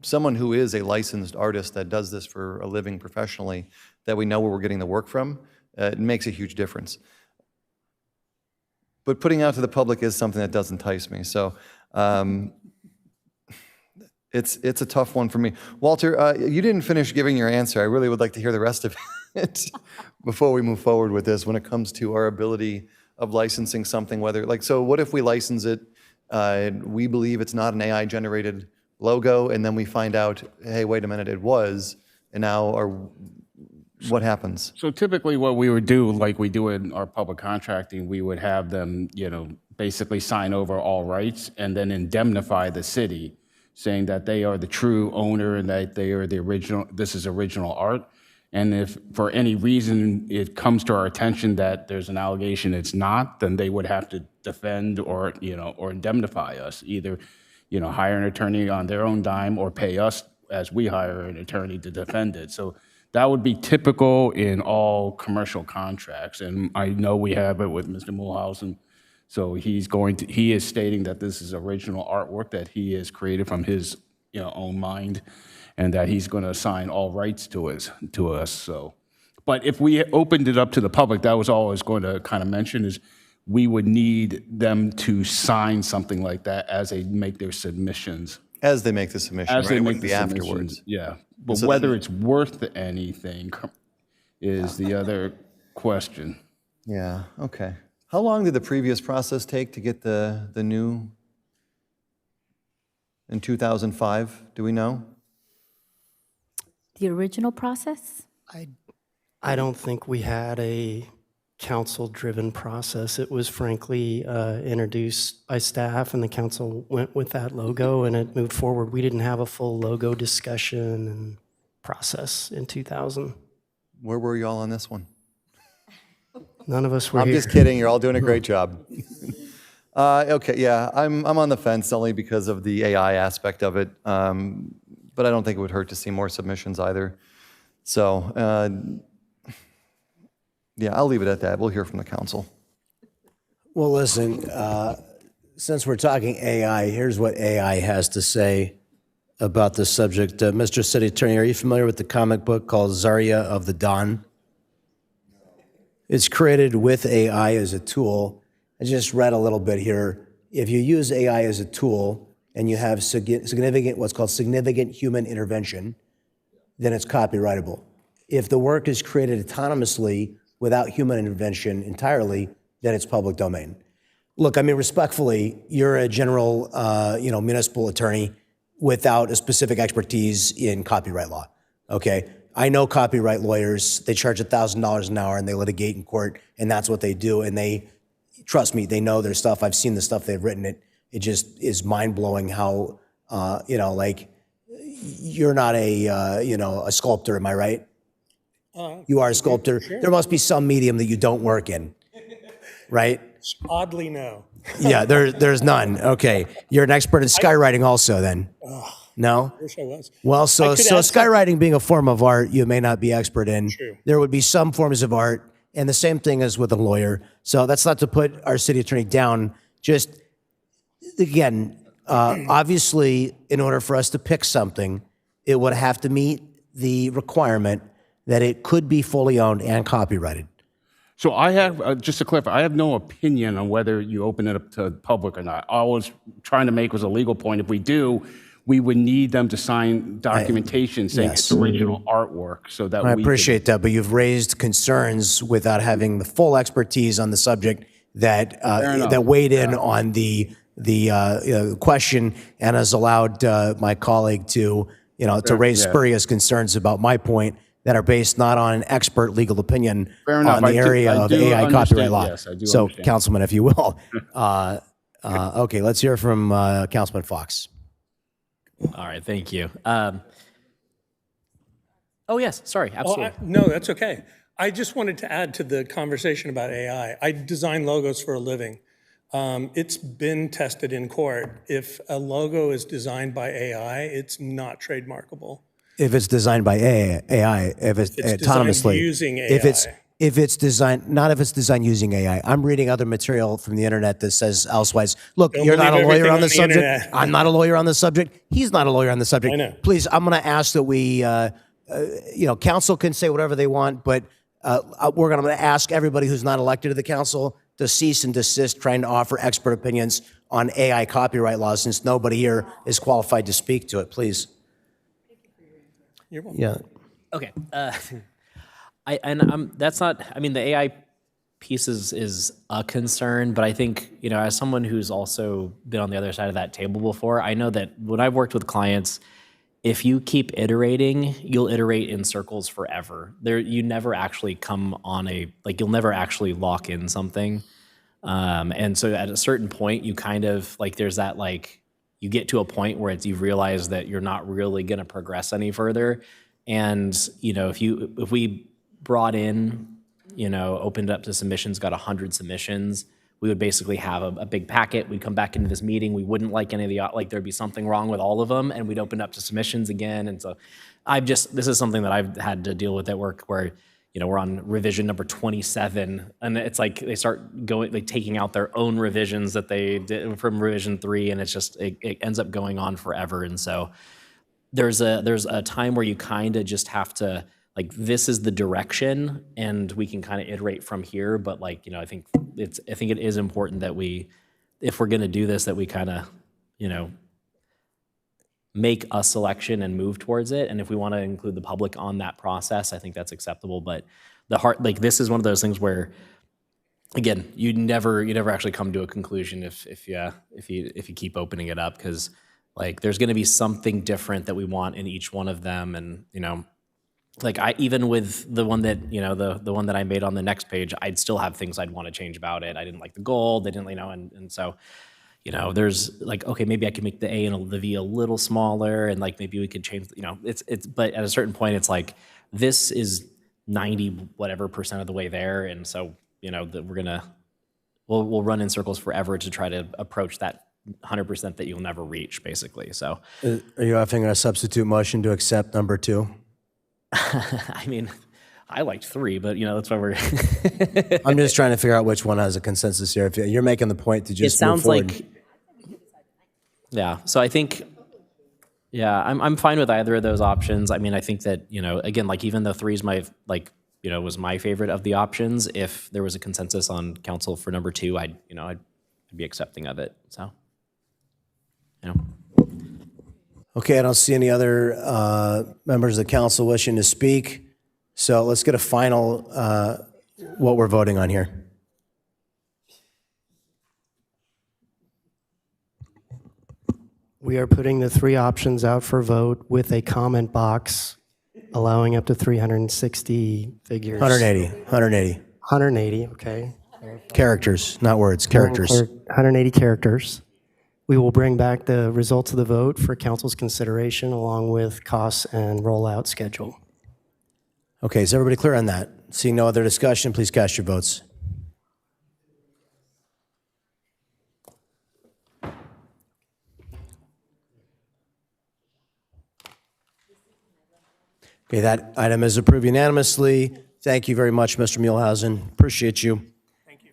someone who is a licensed artist that does this for a living professionally, that we know where we're getting the work from, it makes a huge difference. But putting out to the public is something that does entice me. So it's a tough one for me. Walter, you didn't finish giving your answer. I really would like to hear the rest of it before we move forward with this when it comes to our ability of licensing something, so what if we license it, we believe it's not an AI-generated logo, and then we find out, hey, wait a minute, it was, and now what happens?
So typically what we would do, like we do in our public contracting, we would have them, basically sign over all rights and then indemnify the city, saying that they are the true owner and that they are the original, this is original art. And if for any reason it comes to our attention that there's an allegation it's not, then they would have to defend or, or indemnify us, either, hire an attorney on their own dime or pay us as we hire an attorney to defend it. So that would be typical in all commercial contracts. And I know we have it with Mr. Mulhausen. So he is stating that this is original artwork that he has created from his, own mind, and that he's going to assign all rights to us. So, but if we opened it up to the public, that was all I was going to kind of mention, is we would need them to sign something like that as they make their submissions.
As they make the submission,
As
right?
they
It
make
wouldn't
the
be
submissions,
afterwards.
yeah. But
So
whether
then-
it's worth anything is the other question.
Yeah, okay. How long did the previous process take to get the new in 2005? Do we know?
The original process?
I don't think we had a council-driven process. It was frankly introduced by staff, and the council went with that logo, and it moved forward. We didn't have a full logo discussion and process in 2000.
Where were you all on this one?
None of us were
I'm
here.
just kidding. You're all doing a great job. Okay, yeah, I'm on the fence only because of the AI aspect of it, but I don't think it would hurt to see more submissions either. So, yeah, I'll leave it at that. We'll hear from the council.
Well, listen, since we're talking AI, here's what AI has to say about this subject. Mr. City Attorney, are you familiar with the comic book called Zarya of the Dawn? It's created with AI as a tool. I just read a little bit here. If you use AI as a tool and you have what's called significant human intervention, then it's copyrightable. If the work is created autonomously without human intervention entirely, then it's public domain. Look, I mean, respectfully, you're a general, municipal attorney without a specific expertise in copyright law, okay? I know copyright lawyers, they charge $1,000 an hour and they litigate in court, and that's what they do, and they, trust me, they know their stuff. I've seen the stuff they've written. It just is mind-blowing how, you're not a sculptor, am I right? You are a sculptor.
Sure.
There must be some medium that you don't work in, right?
Oddly, no.
Yeah, there's none. Okay. You're an expert in skywriting also then? No?
I wish I was.
Well,
I
so
could add some-
skywriting being a form of art you may not be expert in.
True.
There would be some forms of art, and the same thing as with a lawyer. So that's not to put our city attorney down. Just, again, obviously, in order for us to pick something, it would have to meet the requirement that it could be fully owned and copyrighted.
So I have, just to clarify, I have no opinion on whether you open it up to the public or not. All I was trying to make was a legal point. If we do, we would need them to sign documentation saying
yes.
it's original artwork, so that
I
we
appreciate that, but you've raised concerns without having the full expertise on the subject that
enough.
that weighed in on the question and has allowed my colleague to raise
yeah.
spurious concerns about my point that are based not on an expert legal opinion
Fair enough.
on the
I do-
area
I
of
do
AI copyright
understand.
law.
Yes, I do
So,
understand.
Councilman, if you will. Okay, let's hear from Councilman Fox.
All right, thank you. Oh, yes, sorry,
Oh,
absolutely.
no, that's okay. I just wanted to add to the conversation about AI. I design logos for a living. It's been tested in court. If a logo is designed by AI, it's not trademarkable.
If it's designed by AI, if it's
It's designed
autonomously,
using
if it's designed, not if it's designed using AI. I'm reading other material from the internet that says elsewise. Look,
Don't
you're not a
believe
lawyer
everything
on
on
the
the
subject.
internet.
I'm not a lawyer on the subject. He's not a lawyer on the subject.
I know.
Please, I'm going to ask that we, council can say whatever they want, but I'm going to ask everybody who's not elected to the council to cease and desist trying to offer expert opinions on AI copyright laws, since nobody here is qualified to speak to it. Please.
You're welcome.
Yeah.
Okay. That's not, I mean, the AI piece is a concern, but I think, as someone who's also been on the other side of that table before, I know that when I've worked with clients, if you keep iterating, you'll iterate in circles forever. You never actually come on you'll never actually lock in something. And so at a certain point, you kind of, there's that, you get to a point where you realize that you're not really going to progress any further. And, if we brought in, opened up to submissions, got 100 submissions, we would basically have a big packet. We'd come back into this meeting. We wouldn't like any of the, there'd be something wrong with all of them, and we'd open up to submissions again. And so this is something that I've had to deal with at work where, we're on revision number 27, and it's like they start taking out their own revisions that they did from revision 3, and it's just, it ends up going on forever. And so there's a time where you kind of just have to, this is the direction, and we can kind of iterate from here. But I think it is important that if we're going to do this, that we kind of, make a selection and move towards it. And if we want to include the public on that process, I think that's acceptable. But this is one of those things where, again, you never actually come to a conclusion if you keep opening it up, because there's going to be something different that we want in each one of them. And even with the one that the one that I made on the next page, I'd still have things I'd want to change about it. I didn't like the gold. I didn't, and so there's okay, maybe I could make the A and the V a little smaller, and maybe we could change. But at a certain point, it's this is 90 whatever % of the way there, and so that we'll run in circles forever to try to approach that 100% that you'll never reach, basically. So,
Are you offering a substitute motion to accept number 2?
I mean, I liked 3, but that's why we're.
I'm just trying to figure out which one has a consensus here. If you're making the point to just
it
move
sounds
forward.
Yeah. So I think, I'm fine with either of those options. I mean, I think that again, even though 3 is was my favorite of the options, if there was a consensus on council for number 2, I'd be accepting of it. So,
Okay, I don't see any other members of the council wishing to speak. So let's get a final, what we're voting on here.
We are putting the 3 options out for vote with a comment box allowing up to 360 figures.
180,
okay.
Characters, not words, characters.
180 characters. We will bring back the results of the vote for council's consideration along with costs and rollout schedule.
Okay, is everybody clear on that? Seeing no other discussion, please cast your votes. Okay, that item is approved unanimously. Thank you very much, Mr. Muehlhausen. Appreciate you.
Thank you.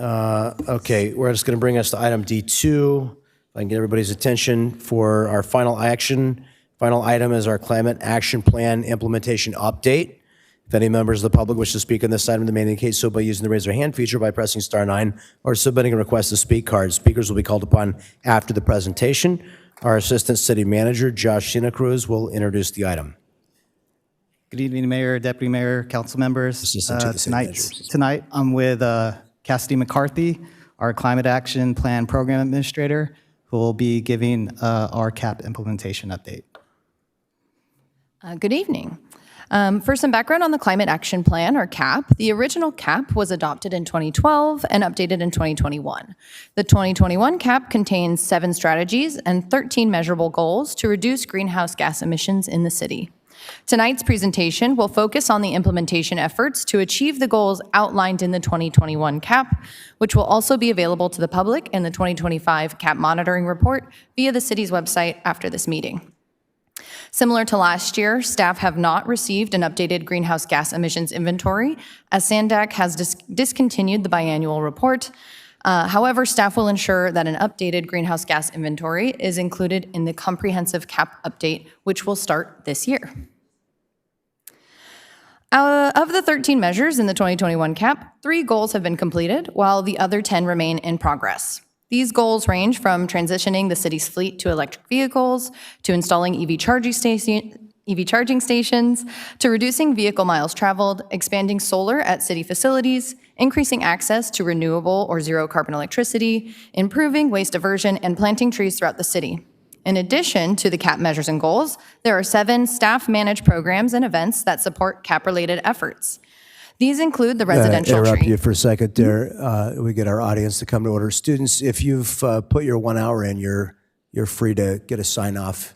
Okay, we're just going to bring us to item D2. If I can get everybody's attention for our final action. Final item is our climate action plan implementation update. If any members of the public wish to speak on this item, they may indicate so by using the raise their hand feature by pressing *9 or submitting a request to speak card. Speakers will be called upon after the presentation. Our Assistant City Manager, Josh Sina Cruz, will introduce the item.
Good evening, Mayor, Deputy Mayor, council members.
Assistant to the City Manager.
Tonight, I'm with Cassidy McCarthy, our Climate Action Plan Program Administrator, who will be giving our CAP implementation update.
Good evening. For some background on the Climate Action Plan, or CAP, the original CAP was adopted in 2012 and updated in 2021. The 2021 CAP contains 7 strategies and 13 measurable goals to reduce greenhouse gas emissions in the city. Tonight's presentation will focus on the implementation efforts to achieve the goals outlined in the 2021 CAP, which will also be available to the public in the 2025 CAP monitoring report via the city's website after this meeting. Similar to last year, staff have not received an updated greenhouse gas emissions inventory, as SANDAC has discontinued the biannual report. However, staff will ensure that an updated greenhouse gas inventory is included in the comprehensive CAP update, which will start this year. Of the 13 measures in the 2021 CAP, 3 goals have been completed, while the other 10 remain in progress. These goals range from transitioning the city's fleet to electric vehicles, to installing EV charging stations, to reducing vehicle miles traveled, expanding solar at city facilities, increasing access to renewable or zero carbon electricity, improving waste diversion, and planting trees throughout the city. In addition to the CAP measures and goals, there are 7 staff-managed programs and events that support CAP-related efforts. These include the residential
interrupt
tree.
you for a second there. We get our audience to come to order. Students, if you've put your 1 hour in, you're free to get a sign off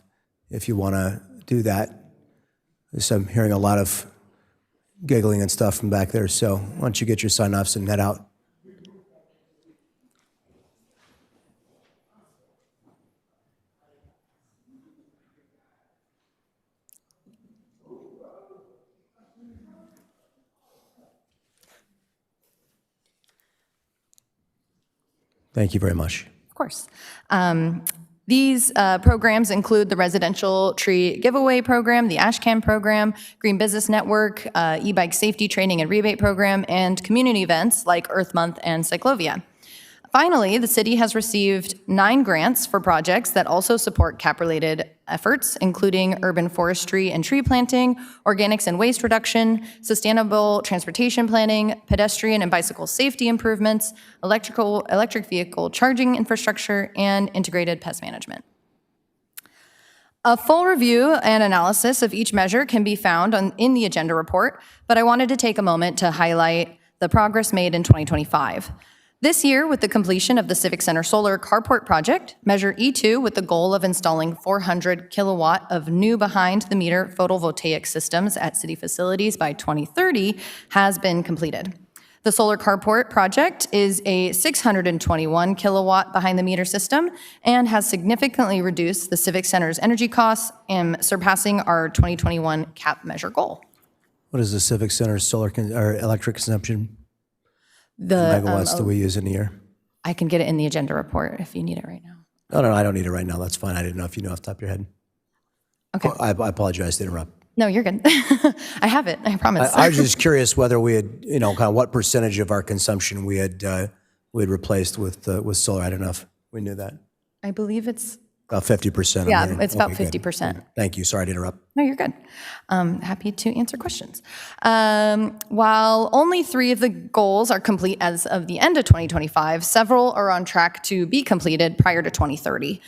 if you want to do that. So I'm hearing a lot of giggling and stuff from back there, so why don't you get your sign-offs and head out? Thank you very much.
Of course. These programs include the residential tree giveaway program, the AshCam program, Green Business Network, e-bike safety training and rebate program, and community events like Earth Month and Cyclovia. Finally, the city has received 9 grants for projects that also support CAP-related efforts, including urban forestry and tree planting, organics and waste reduction, sustainable transportation planning, pedestrian and bicycle safety improvements, electric vehicle charging infrastructure, and integrated pest management. A full review and analysis of each measure can be found in the agenda report, but I wanted to take a moment to highlight the progress made in 2025. This year, with the completion of the Civic Center Solar Carport Project, Measure E2, with the goal of installing 400 kilowatt of new behind-the-meter photovoltaic systems at city facilities by 2030, has been completed. The Solar Carport Project is a 621 kilowatt behind-the-meter system and has significantly reduced the Civic Center's energy costs and surpassing our 2021 CAP measure goal.
What is the Civic Center solar or electric consumption?
The
Megawatts do we use in a year?
I can get it in the agenda report if you need it right now.
No, I don't need it right now. That's fine. I didn't know if you know off the top of your head.
Okay.
I apologize to interrupt.
No, you're good. I have it, I promise.
I was just curious whether we had, kind of what percentage of our consumption we had replaced with solar. I don't know if we knew that.
I believe it's,
About 50%.
yeah, it's about
Okay, good.
50%.
Thank you. Sorry to interrupt.
No, you're good. Happy to answer questions. While only 3 of the goals are complete as of the end of 2025, several are on track to be completed prior to 2030.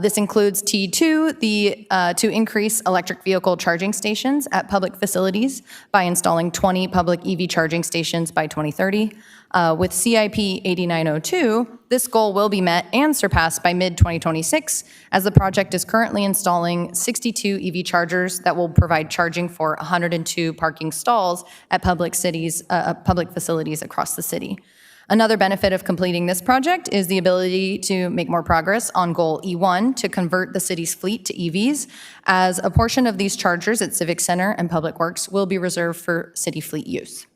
This includes T2, to increase electric vehicle charging stations at public facilities by installing 20 public EV charging stations by 2030. With CIP 8902, this goal will be met and surpassed by mid-2026, as the project is currently installing 62 EV chargers that will provide charging for 102 parking stalls at public facilities across the city. Another benefit of completing this project is the ability to make more progress on Goal E1 to convert the city's fleet to EVs, as a portion of these chargers at Civic Center and Public Works will be reserved for city fleet use.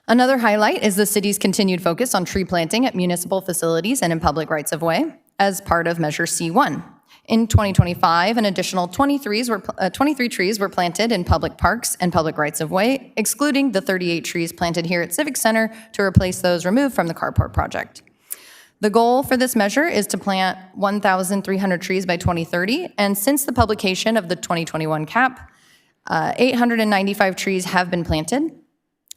Another highlight is the city's continued focus on tree planting at municipal facilities and in public rights-of-way as part of Measure C1. In 2025, an additional 23 trees were planted in public parks and public rights-of-way, excluding the 38 trees planted here at Civic Center to replace those removed from the carport project. The goal for this measure is to plant 1,300 trees by 2030, and since the publication of the 2021 CAP, 895 trees have been planted.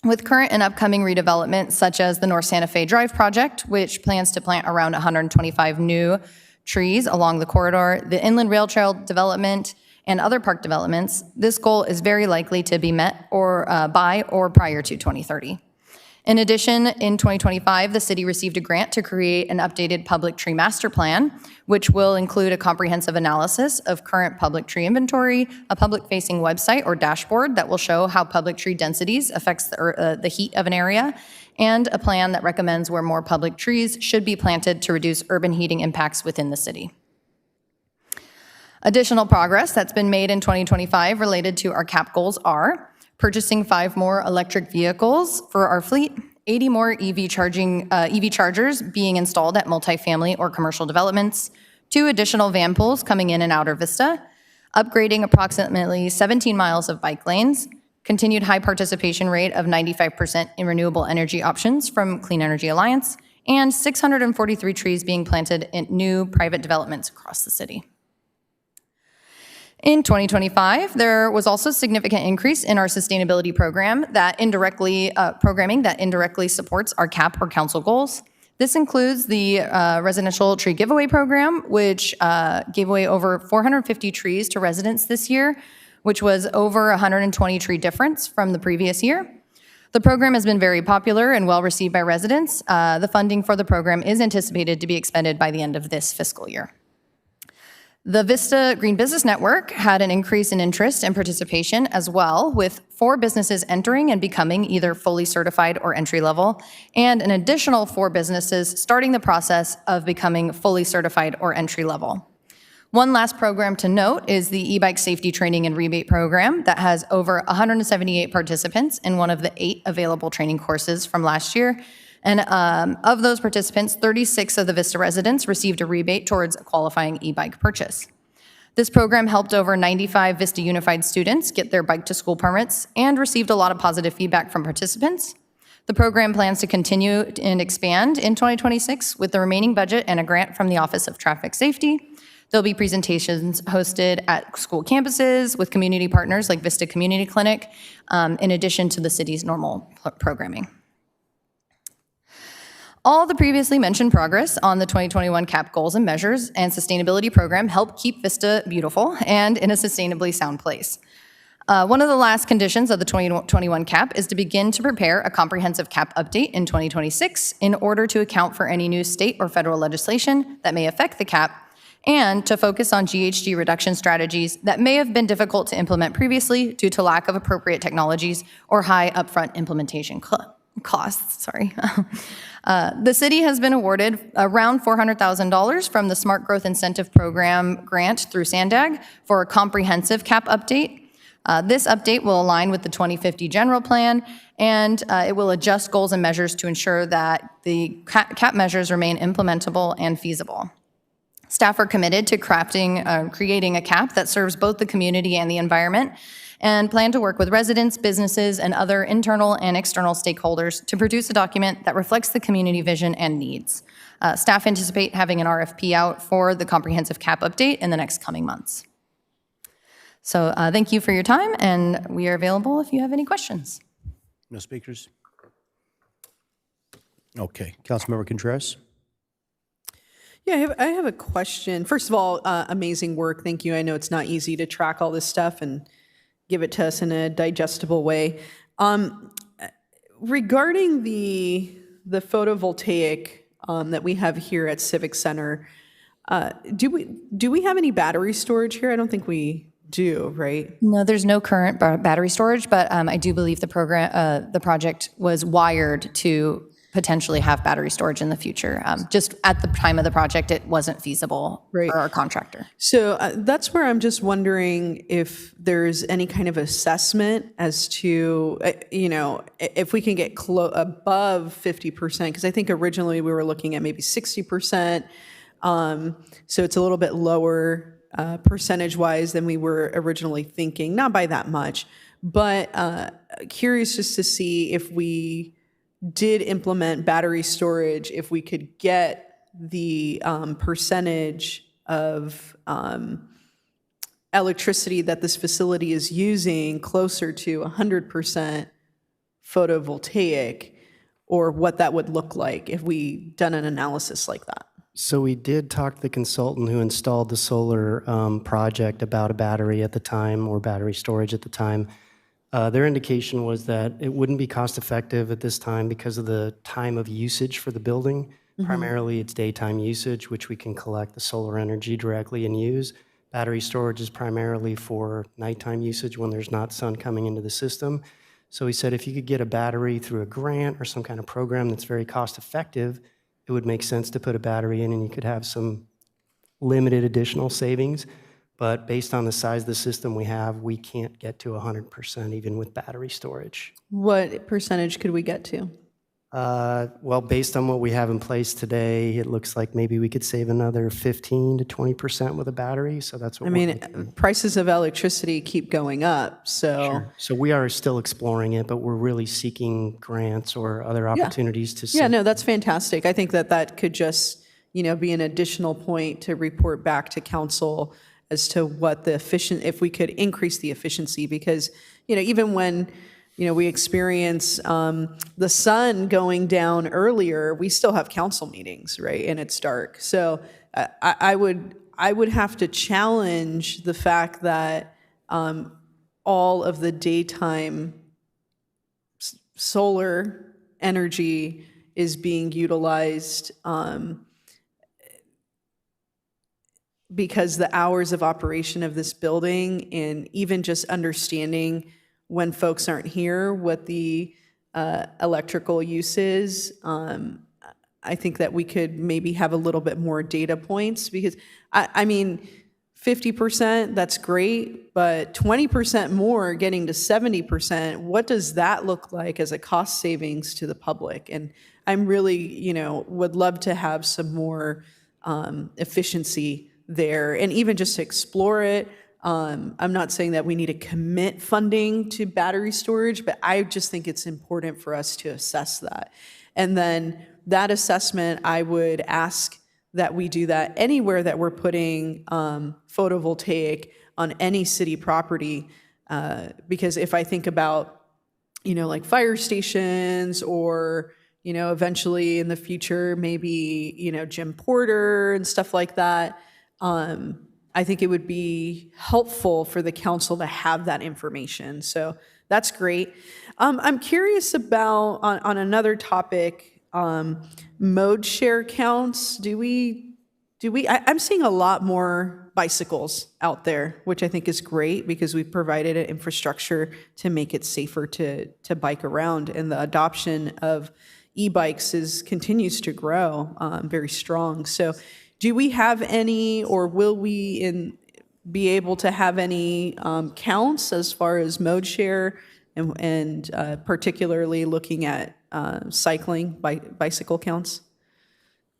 With current and upcoming redevelopment, such as the North Santa Fe Drive project, which plans to plant around 125 new trees along the corridor, the Inland Rail Trail development, and other park developments, this goal is very likely to be met by or prior to 2030. In addition, in 2025, the city received a grant to create an updated public tree master plan, which will include a comprehensive analysis of current public tree inventory, a public-facing website or dashboard that will show how public tree densities affects the heat of an area, and a plan that recommends where more public trees should be planted to reduce urban heating impacts within the city. Additional progress that's been made in 2025 related to our CAP goals are purchasing 5 more electric vehicles for our fleet, 80 more EV chargers being installed at multifamily or commercial developments, 2 additional van pools coming in and out of Vista, upgrading approximately 17 miles of bike lanes, continued high participation rate of 95% in renewable energy options from Clean Energy Alliance, and 643 trees being planted in new private developments across the city. In 2025, there was also a significant increase in our sustainability program programming that indirectly supports our CAP or council goals. This includes the residential tree giveaway program, which gave away over 450 trees to residents this year, which was over 120 tree difference from the previous year. The program has been very popular and well received by residents. The funding for the program is anticipated to be expended by the end of this fiscal year. The Vista Green Business Network had an increase in interest and participation as well, with 4 businesses entering and becoming either fully certified or entry level, and an additional 4 businesses starting the process of becoming fully certified or entry level. One last program to note is the e-bike safety training and rebate program that has over 178 participants in one of the 8 available training courses from last year. And of those participants, 36 of the Vista residents received a rebate towards a qualifying e-bike purchase. This program helped over 95 Vista Unified students get their bike to school permits and received a lot of positive feedback from participants. The program plans to continue and expand in 2026 with the remaining budget and a grant from the Office of Traffic Safety. There'll be presentations hosted at school campuses with community partners like Vista Community Clinic, in addition to the city's normal programming. All the previously mentioned progress on the 2021 CAP goals and measures and sustainability program help keep Vista beautiful and in a sustainably sound place. One of the last conditions of the 2021 CAP is to begin to prepare a comprehensive CAP update in 2026 in order to account for any new state or federal legislation that may affect the CAP, and to focus on GHG reduction strategies that may have been difficult to implement previously due to lack of appropriate technologies or high upfront implementation costs. The city has been awarded around $400,000 from the Smart Growth Incentive Program grant through SANDAG for a comprehensive CAP update. This update will align with the 2050 general plan, and it will adjust goals and measures to ensure that the CAP measures remain implementable and feasible. Staff are committed to creating a CAP that serves both the community and the environment, and plan to work with residents, businesses, and other internal and external stakeholders to produce a document that reflects the community vision and needs. Staff anticipate having an RFP out for the comprehensive CAP update in the next coming months. So thank you for your time, and we are available if you have any questions.
No speakers? Okay, Councilmember Contreras?
Yeah, I have a question. First of all, amazing work. Thank you. I know it's not easy to track all this stuff and give it to us in a digestible way. Regarding the photovoltaic that we have here at Civic Center, do we have any battery storage here? I don't think we do, right?
No, there's no current battery storage, but I do believe the project was wired to potentially have battery storage in the future. Just at the time of the project, it wasn't feasible for our contractor.
So that's where I'm just wondering if there's any kind of assessment as to, if we can get above 50%, because I think originally we were looking at maybe 60%. So it's a little bit lower percentage-wise than we were originally thinking, not by that much, but curious just to see if we did implement battery storage, if we could get the percentage of electricity that this facility is using closer to 100% photovoltaic, or what that would look like if we done an analysis like that.
So we did talk to the consultant who installed the solar project about a battery at the time, or battery storage at the time. Their indication was that it wouldn't be cost effective at this time because of the time of usage for the building. Primarily it's daytime usage, which we can collect the solar energy directly and use. Battery storage is primarily for nighttime usage when there's not sun coming into the system. So he said if you could get a battery through a grant or some kind of program that's very cost effective, it would make sense to put a battery in and you could have some limited additional savings. But based on the size of the system we have, we can't get to 100% even with battery storage.
What percentage could we get to?
Well, based on what we have in place today, it looks like maybe we could save another 15 to 20% with a battery. So that's what
prices of electricity keep going up. So,
Sure. So we are still exploring it, but we're really seeking grants or other opportunities to see.
Yeah, no, that's fantastic. I think that could just, be an additional point to report back to council as to what if we could increase the efficiency, because, even when, we experience the sun going down earlier, we still have council meetings, right? And it's dark. So I would have to challenge the fact that all of the daytime solar energy is being utilized because the hours of operation of this building and even just understanding when folks aren't here what the electrical use is, I think that we could maybe have a little bit more data points because, I mean, 50%, that's great, but 20% more getting to 70%, what does that look like as a cost savings to the public? And I'm really, would love to have some more efficiency there and even just to explore it. I'm not saying that we need to commit funding to battery storage, but I just think it's important for us to assess that. And then that assessment, I would ask that we do that anywhere that we're putting photovoltaic on any city property. Because if I think about, like fire stations or, eventually in the future, maybe, Jim Porter and stuff like that, I think it would be helpful for the council to have that information. So that's great. I'm curious about, on another topic, mode share counts. I'm seeing a lot more bicycles out there, which I think is great because we've provided an infrastructure to make it safer to bike around. And the adoption of e-bikes continues to grow very strong. So do we have any, or will we be able to have any counts as far as mode share and particularly looking at cycling, bicycle counts?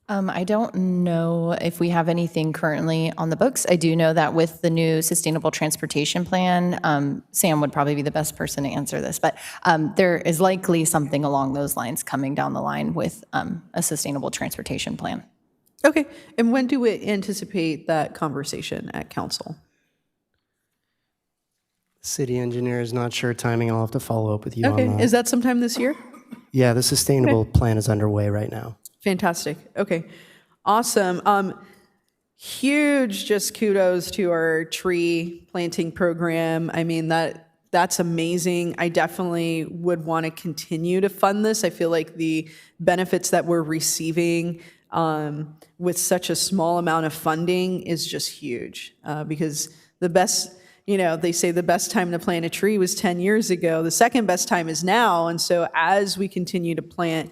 I don't know if we have anything currently on the books. I do know that with the new sustainable transportation plan, Sam would probably be the best person to answer this, but there is likely something along those lines coming down the line with a sustainable transportation plan.
Okay, and when do we anticipate that conversation at council?
City engineer is not sure timing. I'll have to follow up with you on
Okay,
that.
is that sometime this year?
Yeah, the sustainable plan is underway right now.
Fantastic. Okay. Awesome. Huge just kudos to our tree planting program. I mean, that's amazing. I definitely would want to continue to fund this. I feel like the benefits that we're receiving with such a small amount of funding is just huge because the best, they say the best time to plant a tree was 10 years ago. The second best time is now. And so as we continue to plant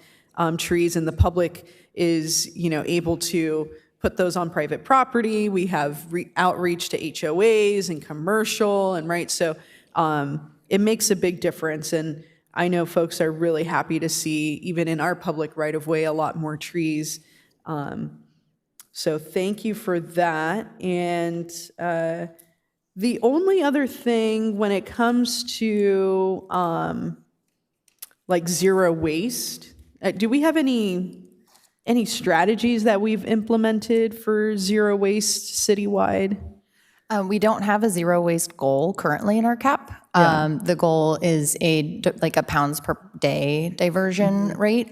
trees and the public is, able to put those on private property, we have outreach to HOAs and commercial and right. So it makes a big difference. And I know folks are really happy to see, even in our public right of way, a lot more trees. So thank you for that. And the only other thing when it comes to like zero waste, do we have any strategies that we've implemented for zero waste citywide?
We don't have a zero waste goal currently in our CAP. The goal is a pounds per day diversion rate.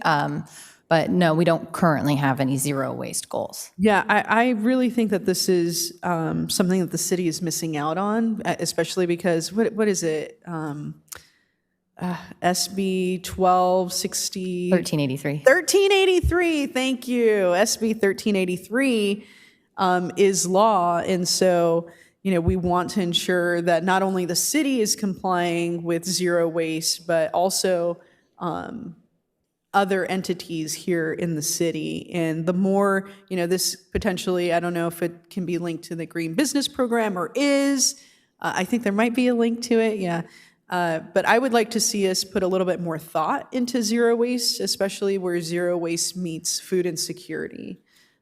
But no, we don't currently have any zero waste goals.
Yeah, I really think that this is something that the city is missing out on, especially because, what is it? SB 1260.
1383.
1383, thank you. SB 1383 is law. And so, we want to ensure that not only the city is complying with zero waste, but also other entities here in the city. And the more, this potentially, I don't know if it can be linked to the Green Business Program or is. I think there might be a link to it, yeah. But I would like to see us put a little bit more thought into zero waste, especially where zero waste meets food insecurity.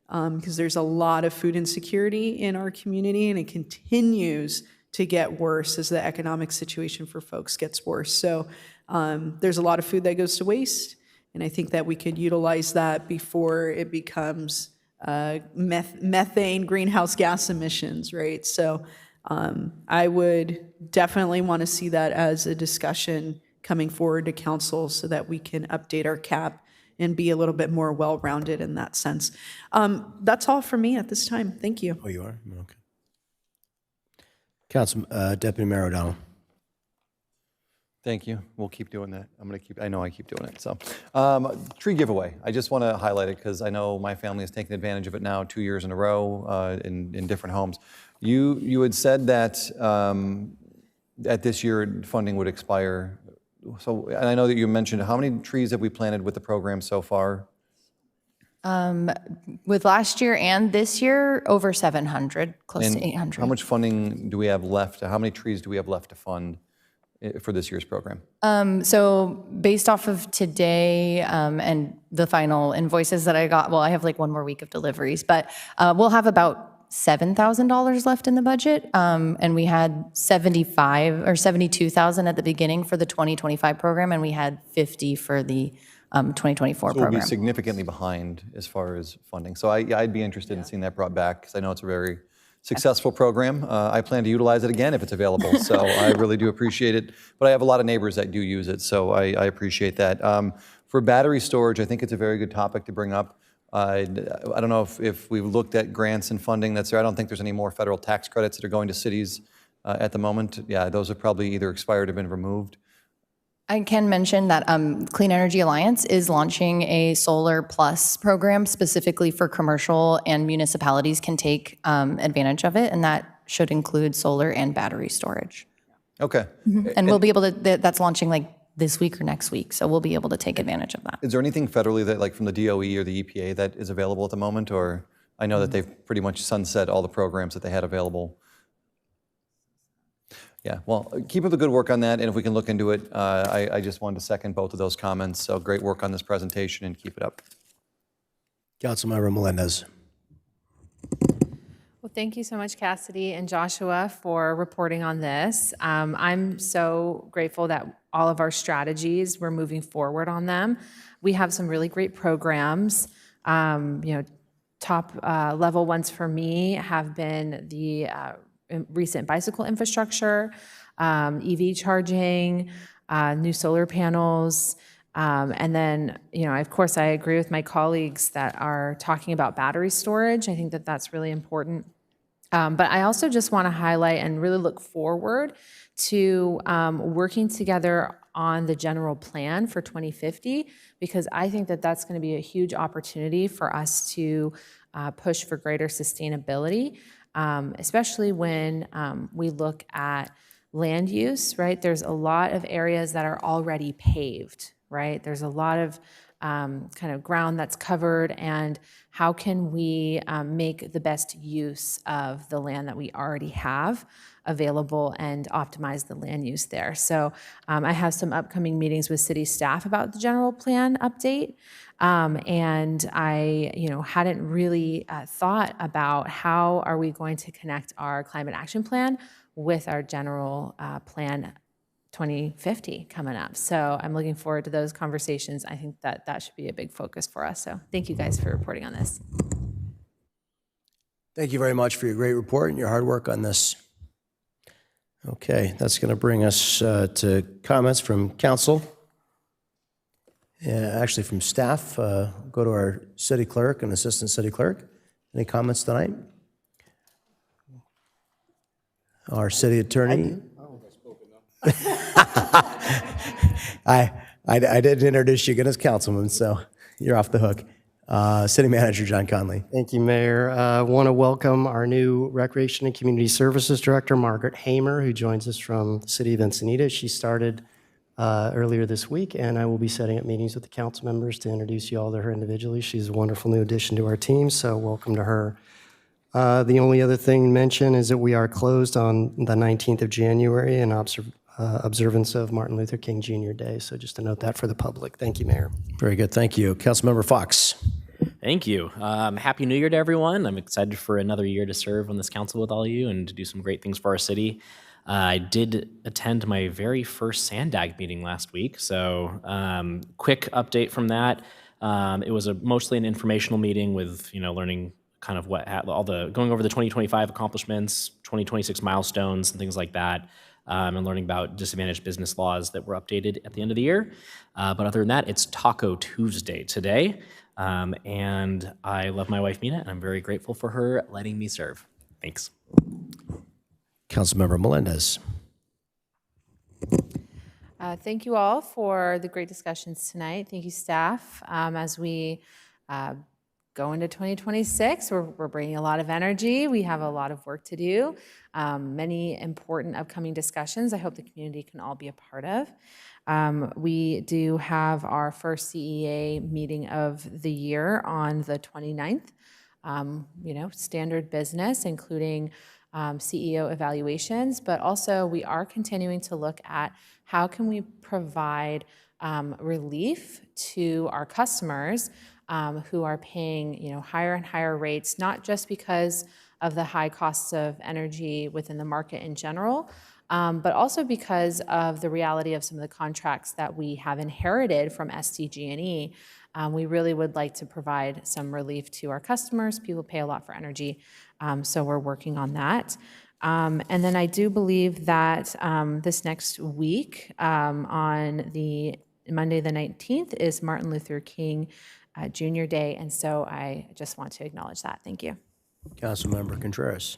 Because there's a lot of food insecurity in our community, and it continues to get worse as the economic situation for folks gets worse. So there's a lot of food that goes to waste, and I think that we could utilize that before it becomes methane greenhouse gas emissions, right? So I would definitely want to see that as a discussion coming forward to council so that we can update our CAP and be a little bit more well-rounded in that sense. That's all for me at this time. Thank you.
Oh, you are? Okay. Deputy Mayor O'Donnell.
Thank you. We'll keep doing that. I know I keep doing it. So, tree giveaway. I just want to highlight it because I know my family has taken advantage of it now 2 years in a row in different homes. You had said that at this year funding would expire. So, and I know that you mentioned, how many trees have we planted with the program so far?
With last year and this year, over 700, close
And
to 800.
how much funding do we have left? How many trees do we have left to fund for this year's program?
So based off of today and the final invoices that I got, well, I have like one more week of deliveries, but we'll have about $7,000 left in the budget. And we had 75 or 72,000 at the beginning for the 2025 program, and we had 50 for the 2024
So we'll
program.
be significantly behind as far as funding. So I'd be interested in seeing that brought back because I know it's a very successful program. I plan to utilize it again if it's available, so I really do appreciate it. But I have a lot of neighbors that do use it, so I appreciate that. For battery storage, I think it's a very good topic to bring up. I don't know if we've looked at grants and funding that's there. I don't think there's any more federal tax credits that are going to cities at the moment. Yeah, those have probably either expired or been removed.
I can mention that Clean Energy Alliance is launching a Solar Plus program specifically for commercial, and municipalities can take advantage of it, and that should include solar and battery storage.
Okay.
And we'll be able to, that's launching like this week or next week, so we'll be able to take advantage of that.
Is there anything federally that, like from the DOE or the EPA, that is available at the moment? Or I know that they've pretty much sunset all the programs that they had available. Yeah, well, keep up the good work on that, and if we can look into it, I just wanted to second both of those comments. So great work on this presentation, and keep it up.
Councilmember Melendez.
Well, thank you so much, Cassidy and Joshua, for reporting on this. I'm so grateful that all of our strategies, we're moving forward on them. We have some really great programs. Top level ones for me have been the recent bicycle infrastructure, EV charging, new solar panels, and then, of course, I agree with my colleagues that are talking about battery storage. I think that that's really important. But I also just want to highlight and really look forward to working together on the general plan for 2050, because I think that that's going to be a huge opportunity for us to push for greater sustainability. Especially when we look at land use, right? There's a lot of areas that are already paved, right? There's a lot of kind of ground that's covered, and how can we make the best use of the land that we already have available and optimize the land use there. So I have some upcoming meetings with city staff about the general plan update. And I, hadn't really thought about how are we going to connect our climate action plan with our general plan 2050 coming up. So I'm looking forward to those conversations. I think that that should be a big focus for us. So thank you guys for reporting on this.
Thank you very much for your great report and your hard work on this. Okay, that's going to bring us to comments from council. Actually, from staff, go to our city clerk and assistant city clerk. Any comments tonight? Our city attorney. I didn't introduce you again as councilman, so you're off the hook. City Manager John Conley.
Thank you, Mayor. I want to welcome our new Recreation and Community Services Director, Margaret Hamer, who joins us from the City of Encinitas. She started earlier this week, and I will be setting up meetings with the council members to introduce you all to her individually. She's a wonderful new addition to our team, so welcome to her. The only other thing to mention is that we are closed on the 19th of January in observance of Martin Luther King Jr. Day, so just to note that for the public. Thank you, Mayor.
Very good, thank you. Councilmember Fox.
Thank you. Happy New Year to everyone. I'm excited for another year to serve on this council with all of you and to do some great things for our city. I did attend my very first SANDAG meeting last week, so quick update from that. It was mostly an informational meeting with, learning kind of going over the 2025 accomplishments, 2026 milestones, and things like that, and learning about disadvantaged business laws that were updated at the end of the year. But other than that, it's Taco Tuesday today, and I love my wife, Mina, and I'm very grateful for her letting me serve. Thanks.
Councilmember Melendez.
Thank you all for the great discussions tonight. Thank you, staff. As we go into 2026, we're bringing a lot of energy. We have a lot of work to do. Many important upcoming discussions I hope the community can all be a part of. We do have our first CEA meeting of the year on the 29th. Standard business, including CEO evaluations, but also we are continuing to look at how can we provide relief to our customers who are paying higher and higher rates, not just because of the high costs of energy within the market in general, but also because of the reality of some of the contracts that we have inherited from SDG&E. We really would like to provide some relief to our customers. People pay a lot for energy, so we're working on that. And then I do believe that this next week, on the Monday the 19th, is Martin Luther King Jr. Day, and so I just want to acknowledge that. Thank you.
Councilmember Contreras.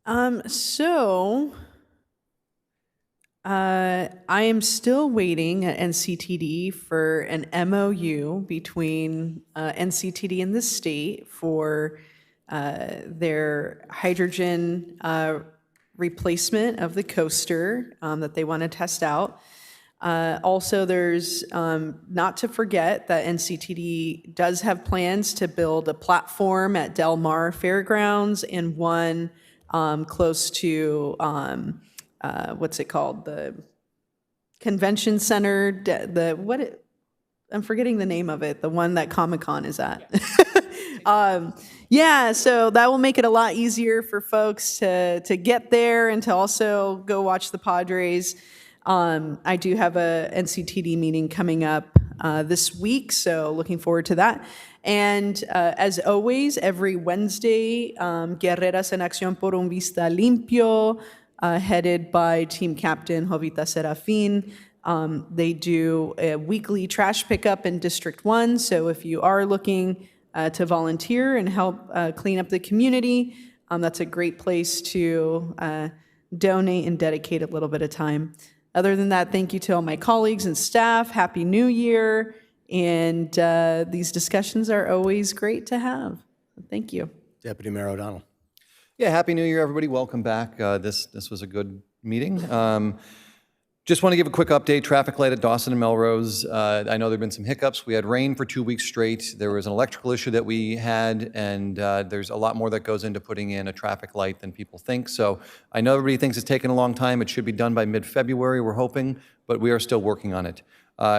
I am still waiting at NCTD for an MOU between NCTD and the state for their hydrogen replacement of the coaster that they want to test out. Also, there's not to forget that NCTD does have plans to build a platform at Del Mar Fairgrounds and one close to what's it called? The convention center, I'm forgetting the name of it, the one that Comic-Con is at. So that will make it a lot easier for folks to get there and to also go watch the Padres. I do have a NCTD meeting coming up this week, so looking forward to that. And as always, every Wednesday, Guerreras en Acción por un Vista Limpio, headed by team captain Jovita Serafin. They do a weekly trash pickup in District 1, so if you are looking to volunteer and help clean up the community, that's a great place to donate and dedicate a little bit of time. Other than that, thank you to all my colleagues and staff. Happy New Year. And these discussions are always great to have. Thank you.
Deputy Mayor O'Donnell.
Yeah, Happy New Year, everybody. Welcome back. This was a good meeting. Just want to give a quick update. Traffic light at Dawson and Melrose. I know there have been some hiccups. We had rain for 2 weeks straight. There was an electrical issue that we had, and there's a lot more that goes into putting in a traffic light than people think. So I know everybody thinks it's taken a long time. It should be done by mid-February, we're hoping, but we are still working on it.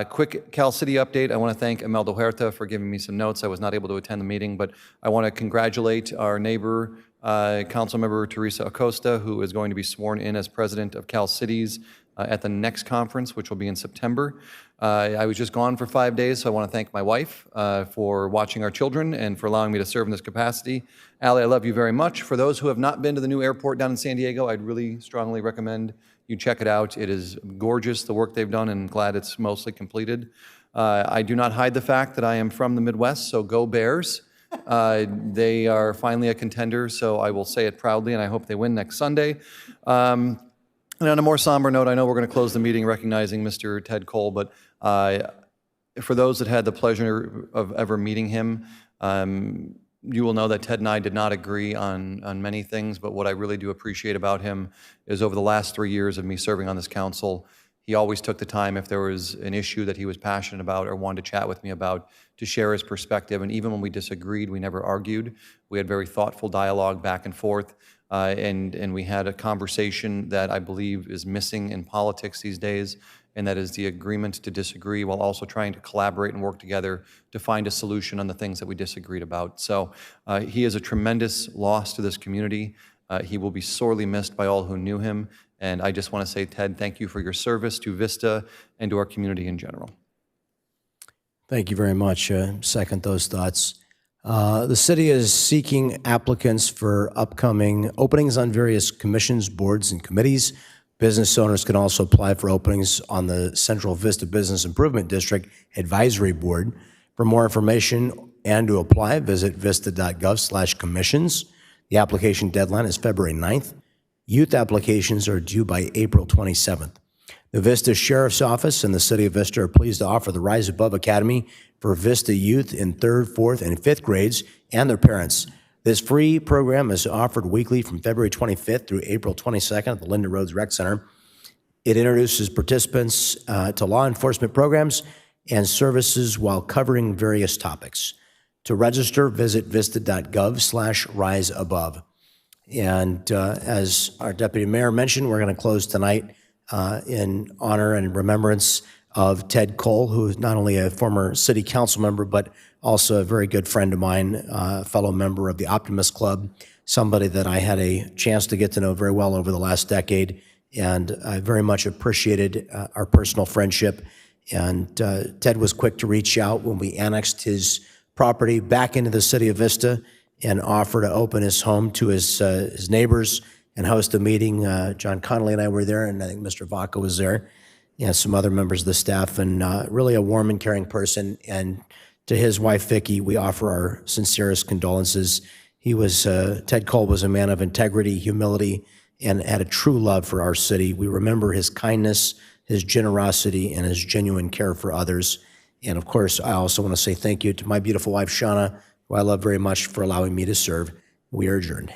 Quick Cal City update. I want to thank Imelda Huerta for giving me some notes. I was not able to attend the meeting, but I want to congratulate our neighbor, Councilmember Teresa Acosta, who is going to be sworn in as president of Cal Cities at the next conference, which will be in September. I was just gone for 5 days, so I want to thank my wife for watching our children and for allowing me to serve in this capacity. Allie, I love you very much. For those who have not been to the new airport down in San Diego, I'd really strongly recommend you check it out. It is gorgeous, the work they've done, and glad it's mostly completed. I do not hide the fact that I am from the Midwest, so go Bears. They are finally a contender, so I will say it proudly, and I hope they win next Sunday. And on a more somber note, I know we're going to close the meeting recognizing Mr. Ted Cole, but for those that had the pleasure of ever meeting him, you will know that Ted and I did not agree on many things, but what I really do appreciate about him is over the last 3 years of me serving on this council, he always took the time if there was an issue that he was passionate about or wanted to chat with me about to share his perspective. And even when we disagreed, we never argued. We had very thoughtful dialogue back and forth. And we had a conversation that I believe is missing in politics these days, and that is the agreement to disagree while also trying to collaborate and work together to find a solution on the things that we disagreed about. So he is a tremendous loss to this community. He will be sorely missed by all who knew him. And I just want to say, Ted, thank you for your service to Vista and to our community in general.
Thank you very much. Second those thoughts. The city is seeking applicants for upcoming openings on various commissions, boards, and committees. Business owners can also apply for openings on the Central Vista Business Improvement District Advisory Board. For more information and to apply, visit vista.gov/commissions. The application deadline is February 9th. Youth applications are due by April 27th. The Vista Sheriff's Office and the City of Vista are pleased to offer the Rise Above Academy for Vista youth in 3rd, 4th, and 5th grades and their parents. This free program is offered weekly from February 25th through April 22nd at the Linden Rhodes Rec Center. It introduces participants to law enforcement programs and services while covering various topics. To register, visit vista.gov/riseabove. And as our Deputy Mayor mentioned, we're going to close tonight in honor and remembrance of Ted Cole, who is not only a former city council member, but also a very good friend of mine, a fellow member of the Optimist Club, somebody that I had a chance to get to know very well over the last decade. And I very much appreciated our personal friendship. And Ted was quick to reach out when we annexed his property back into the city of Vista and offer to open his home to his neighbors and host a meeting. John Connolly and I were there, and I think Mr. Vaca was there, and some other members of the staff, and really a warm and caring person. And to his wife, Vicki, we offer our sincerest condolences. Ted Cole was a man of integrity, humility, and had a true love for our city. We remember his kindness, his generosity, and his genuine care for others. And of course, I also want to say thank you to my beautiful wife, Shauna, who I love very much, for allowing me to serve. We are adjourned.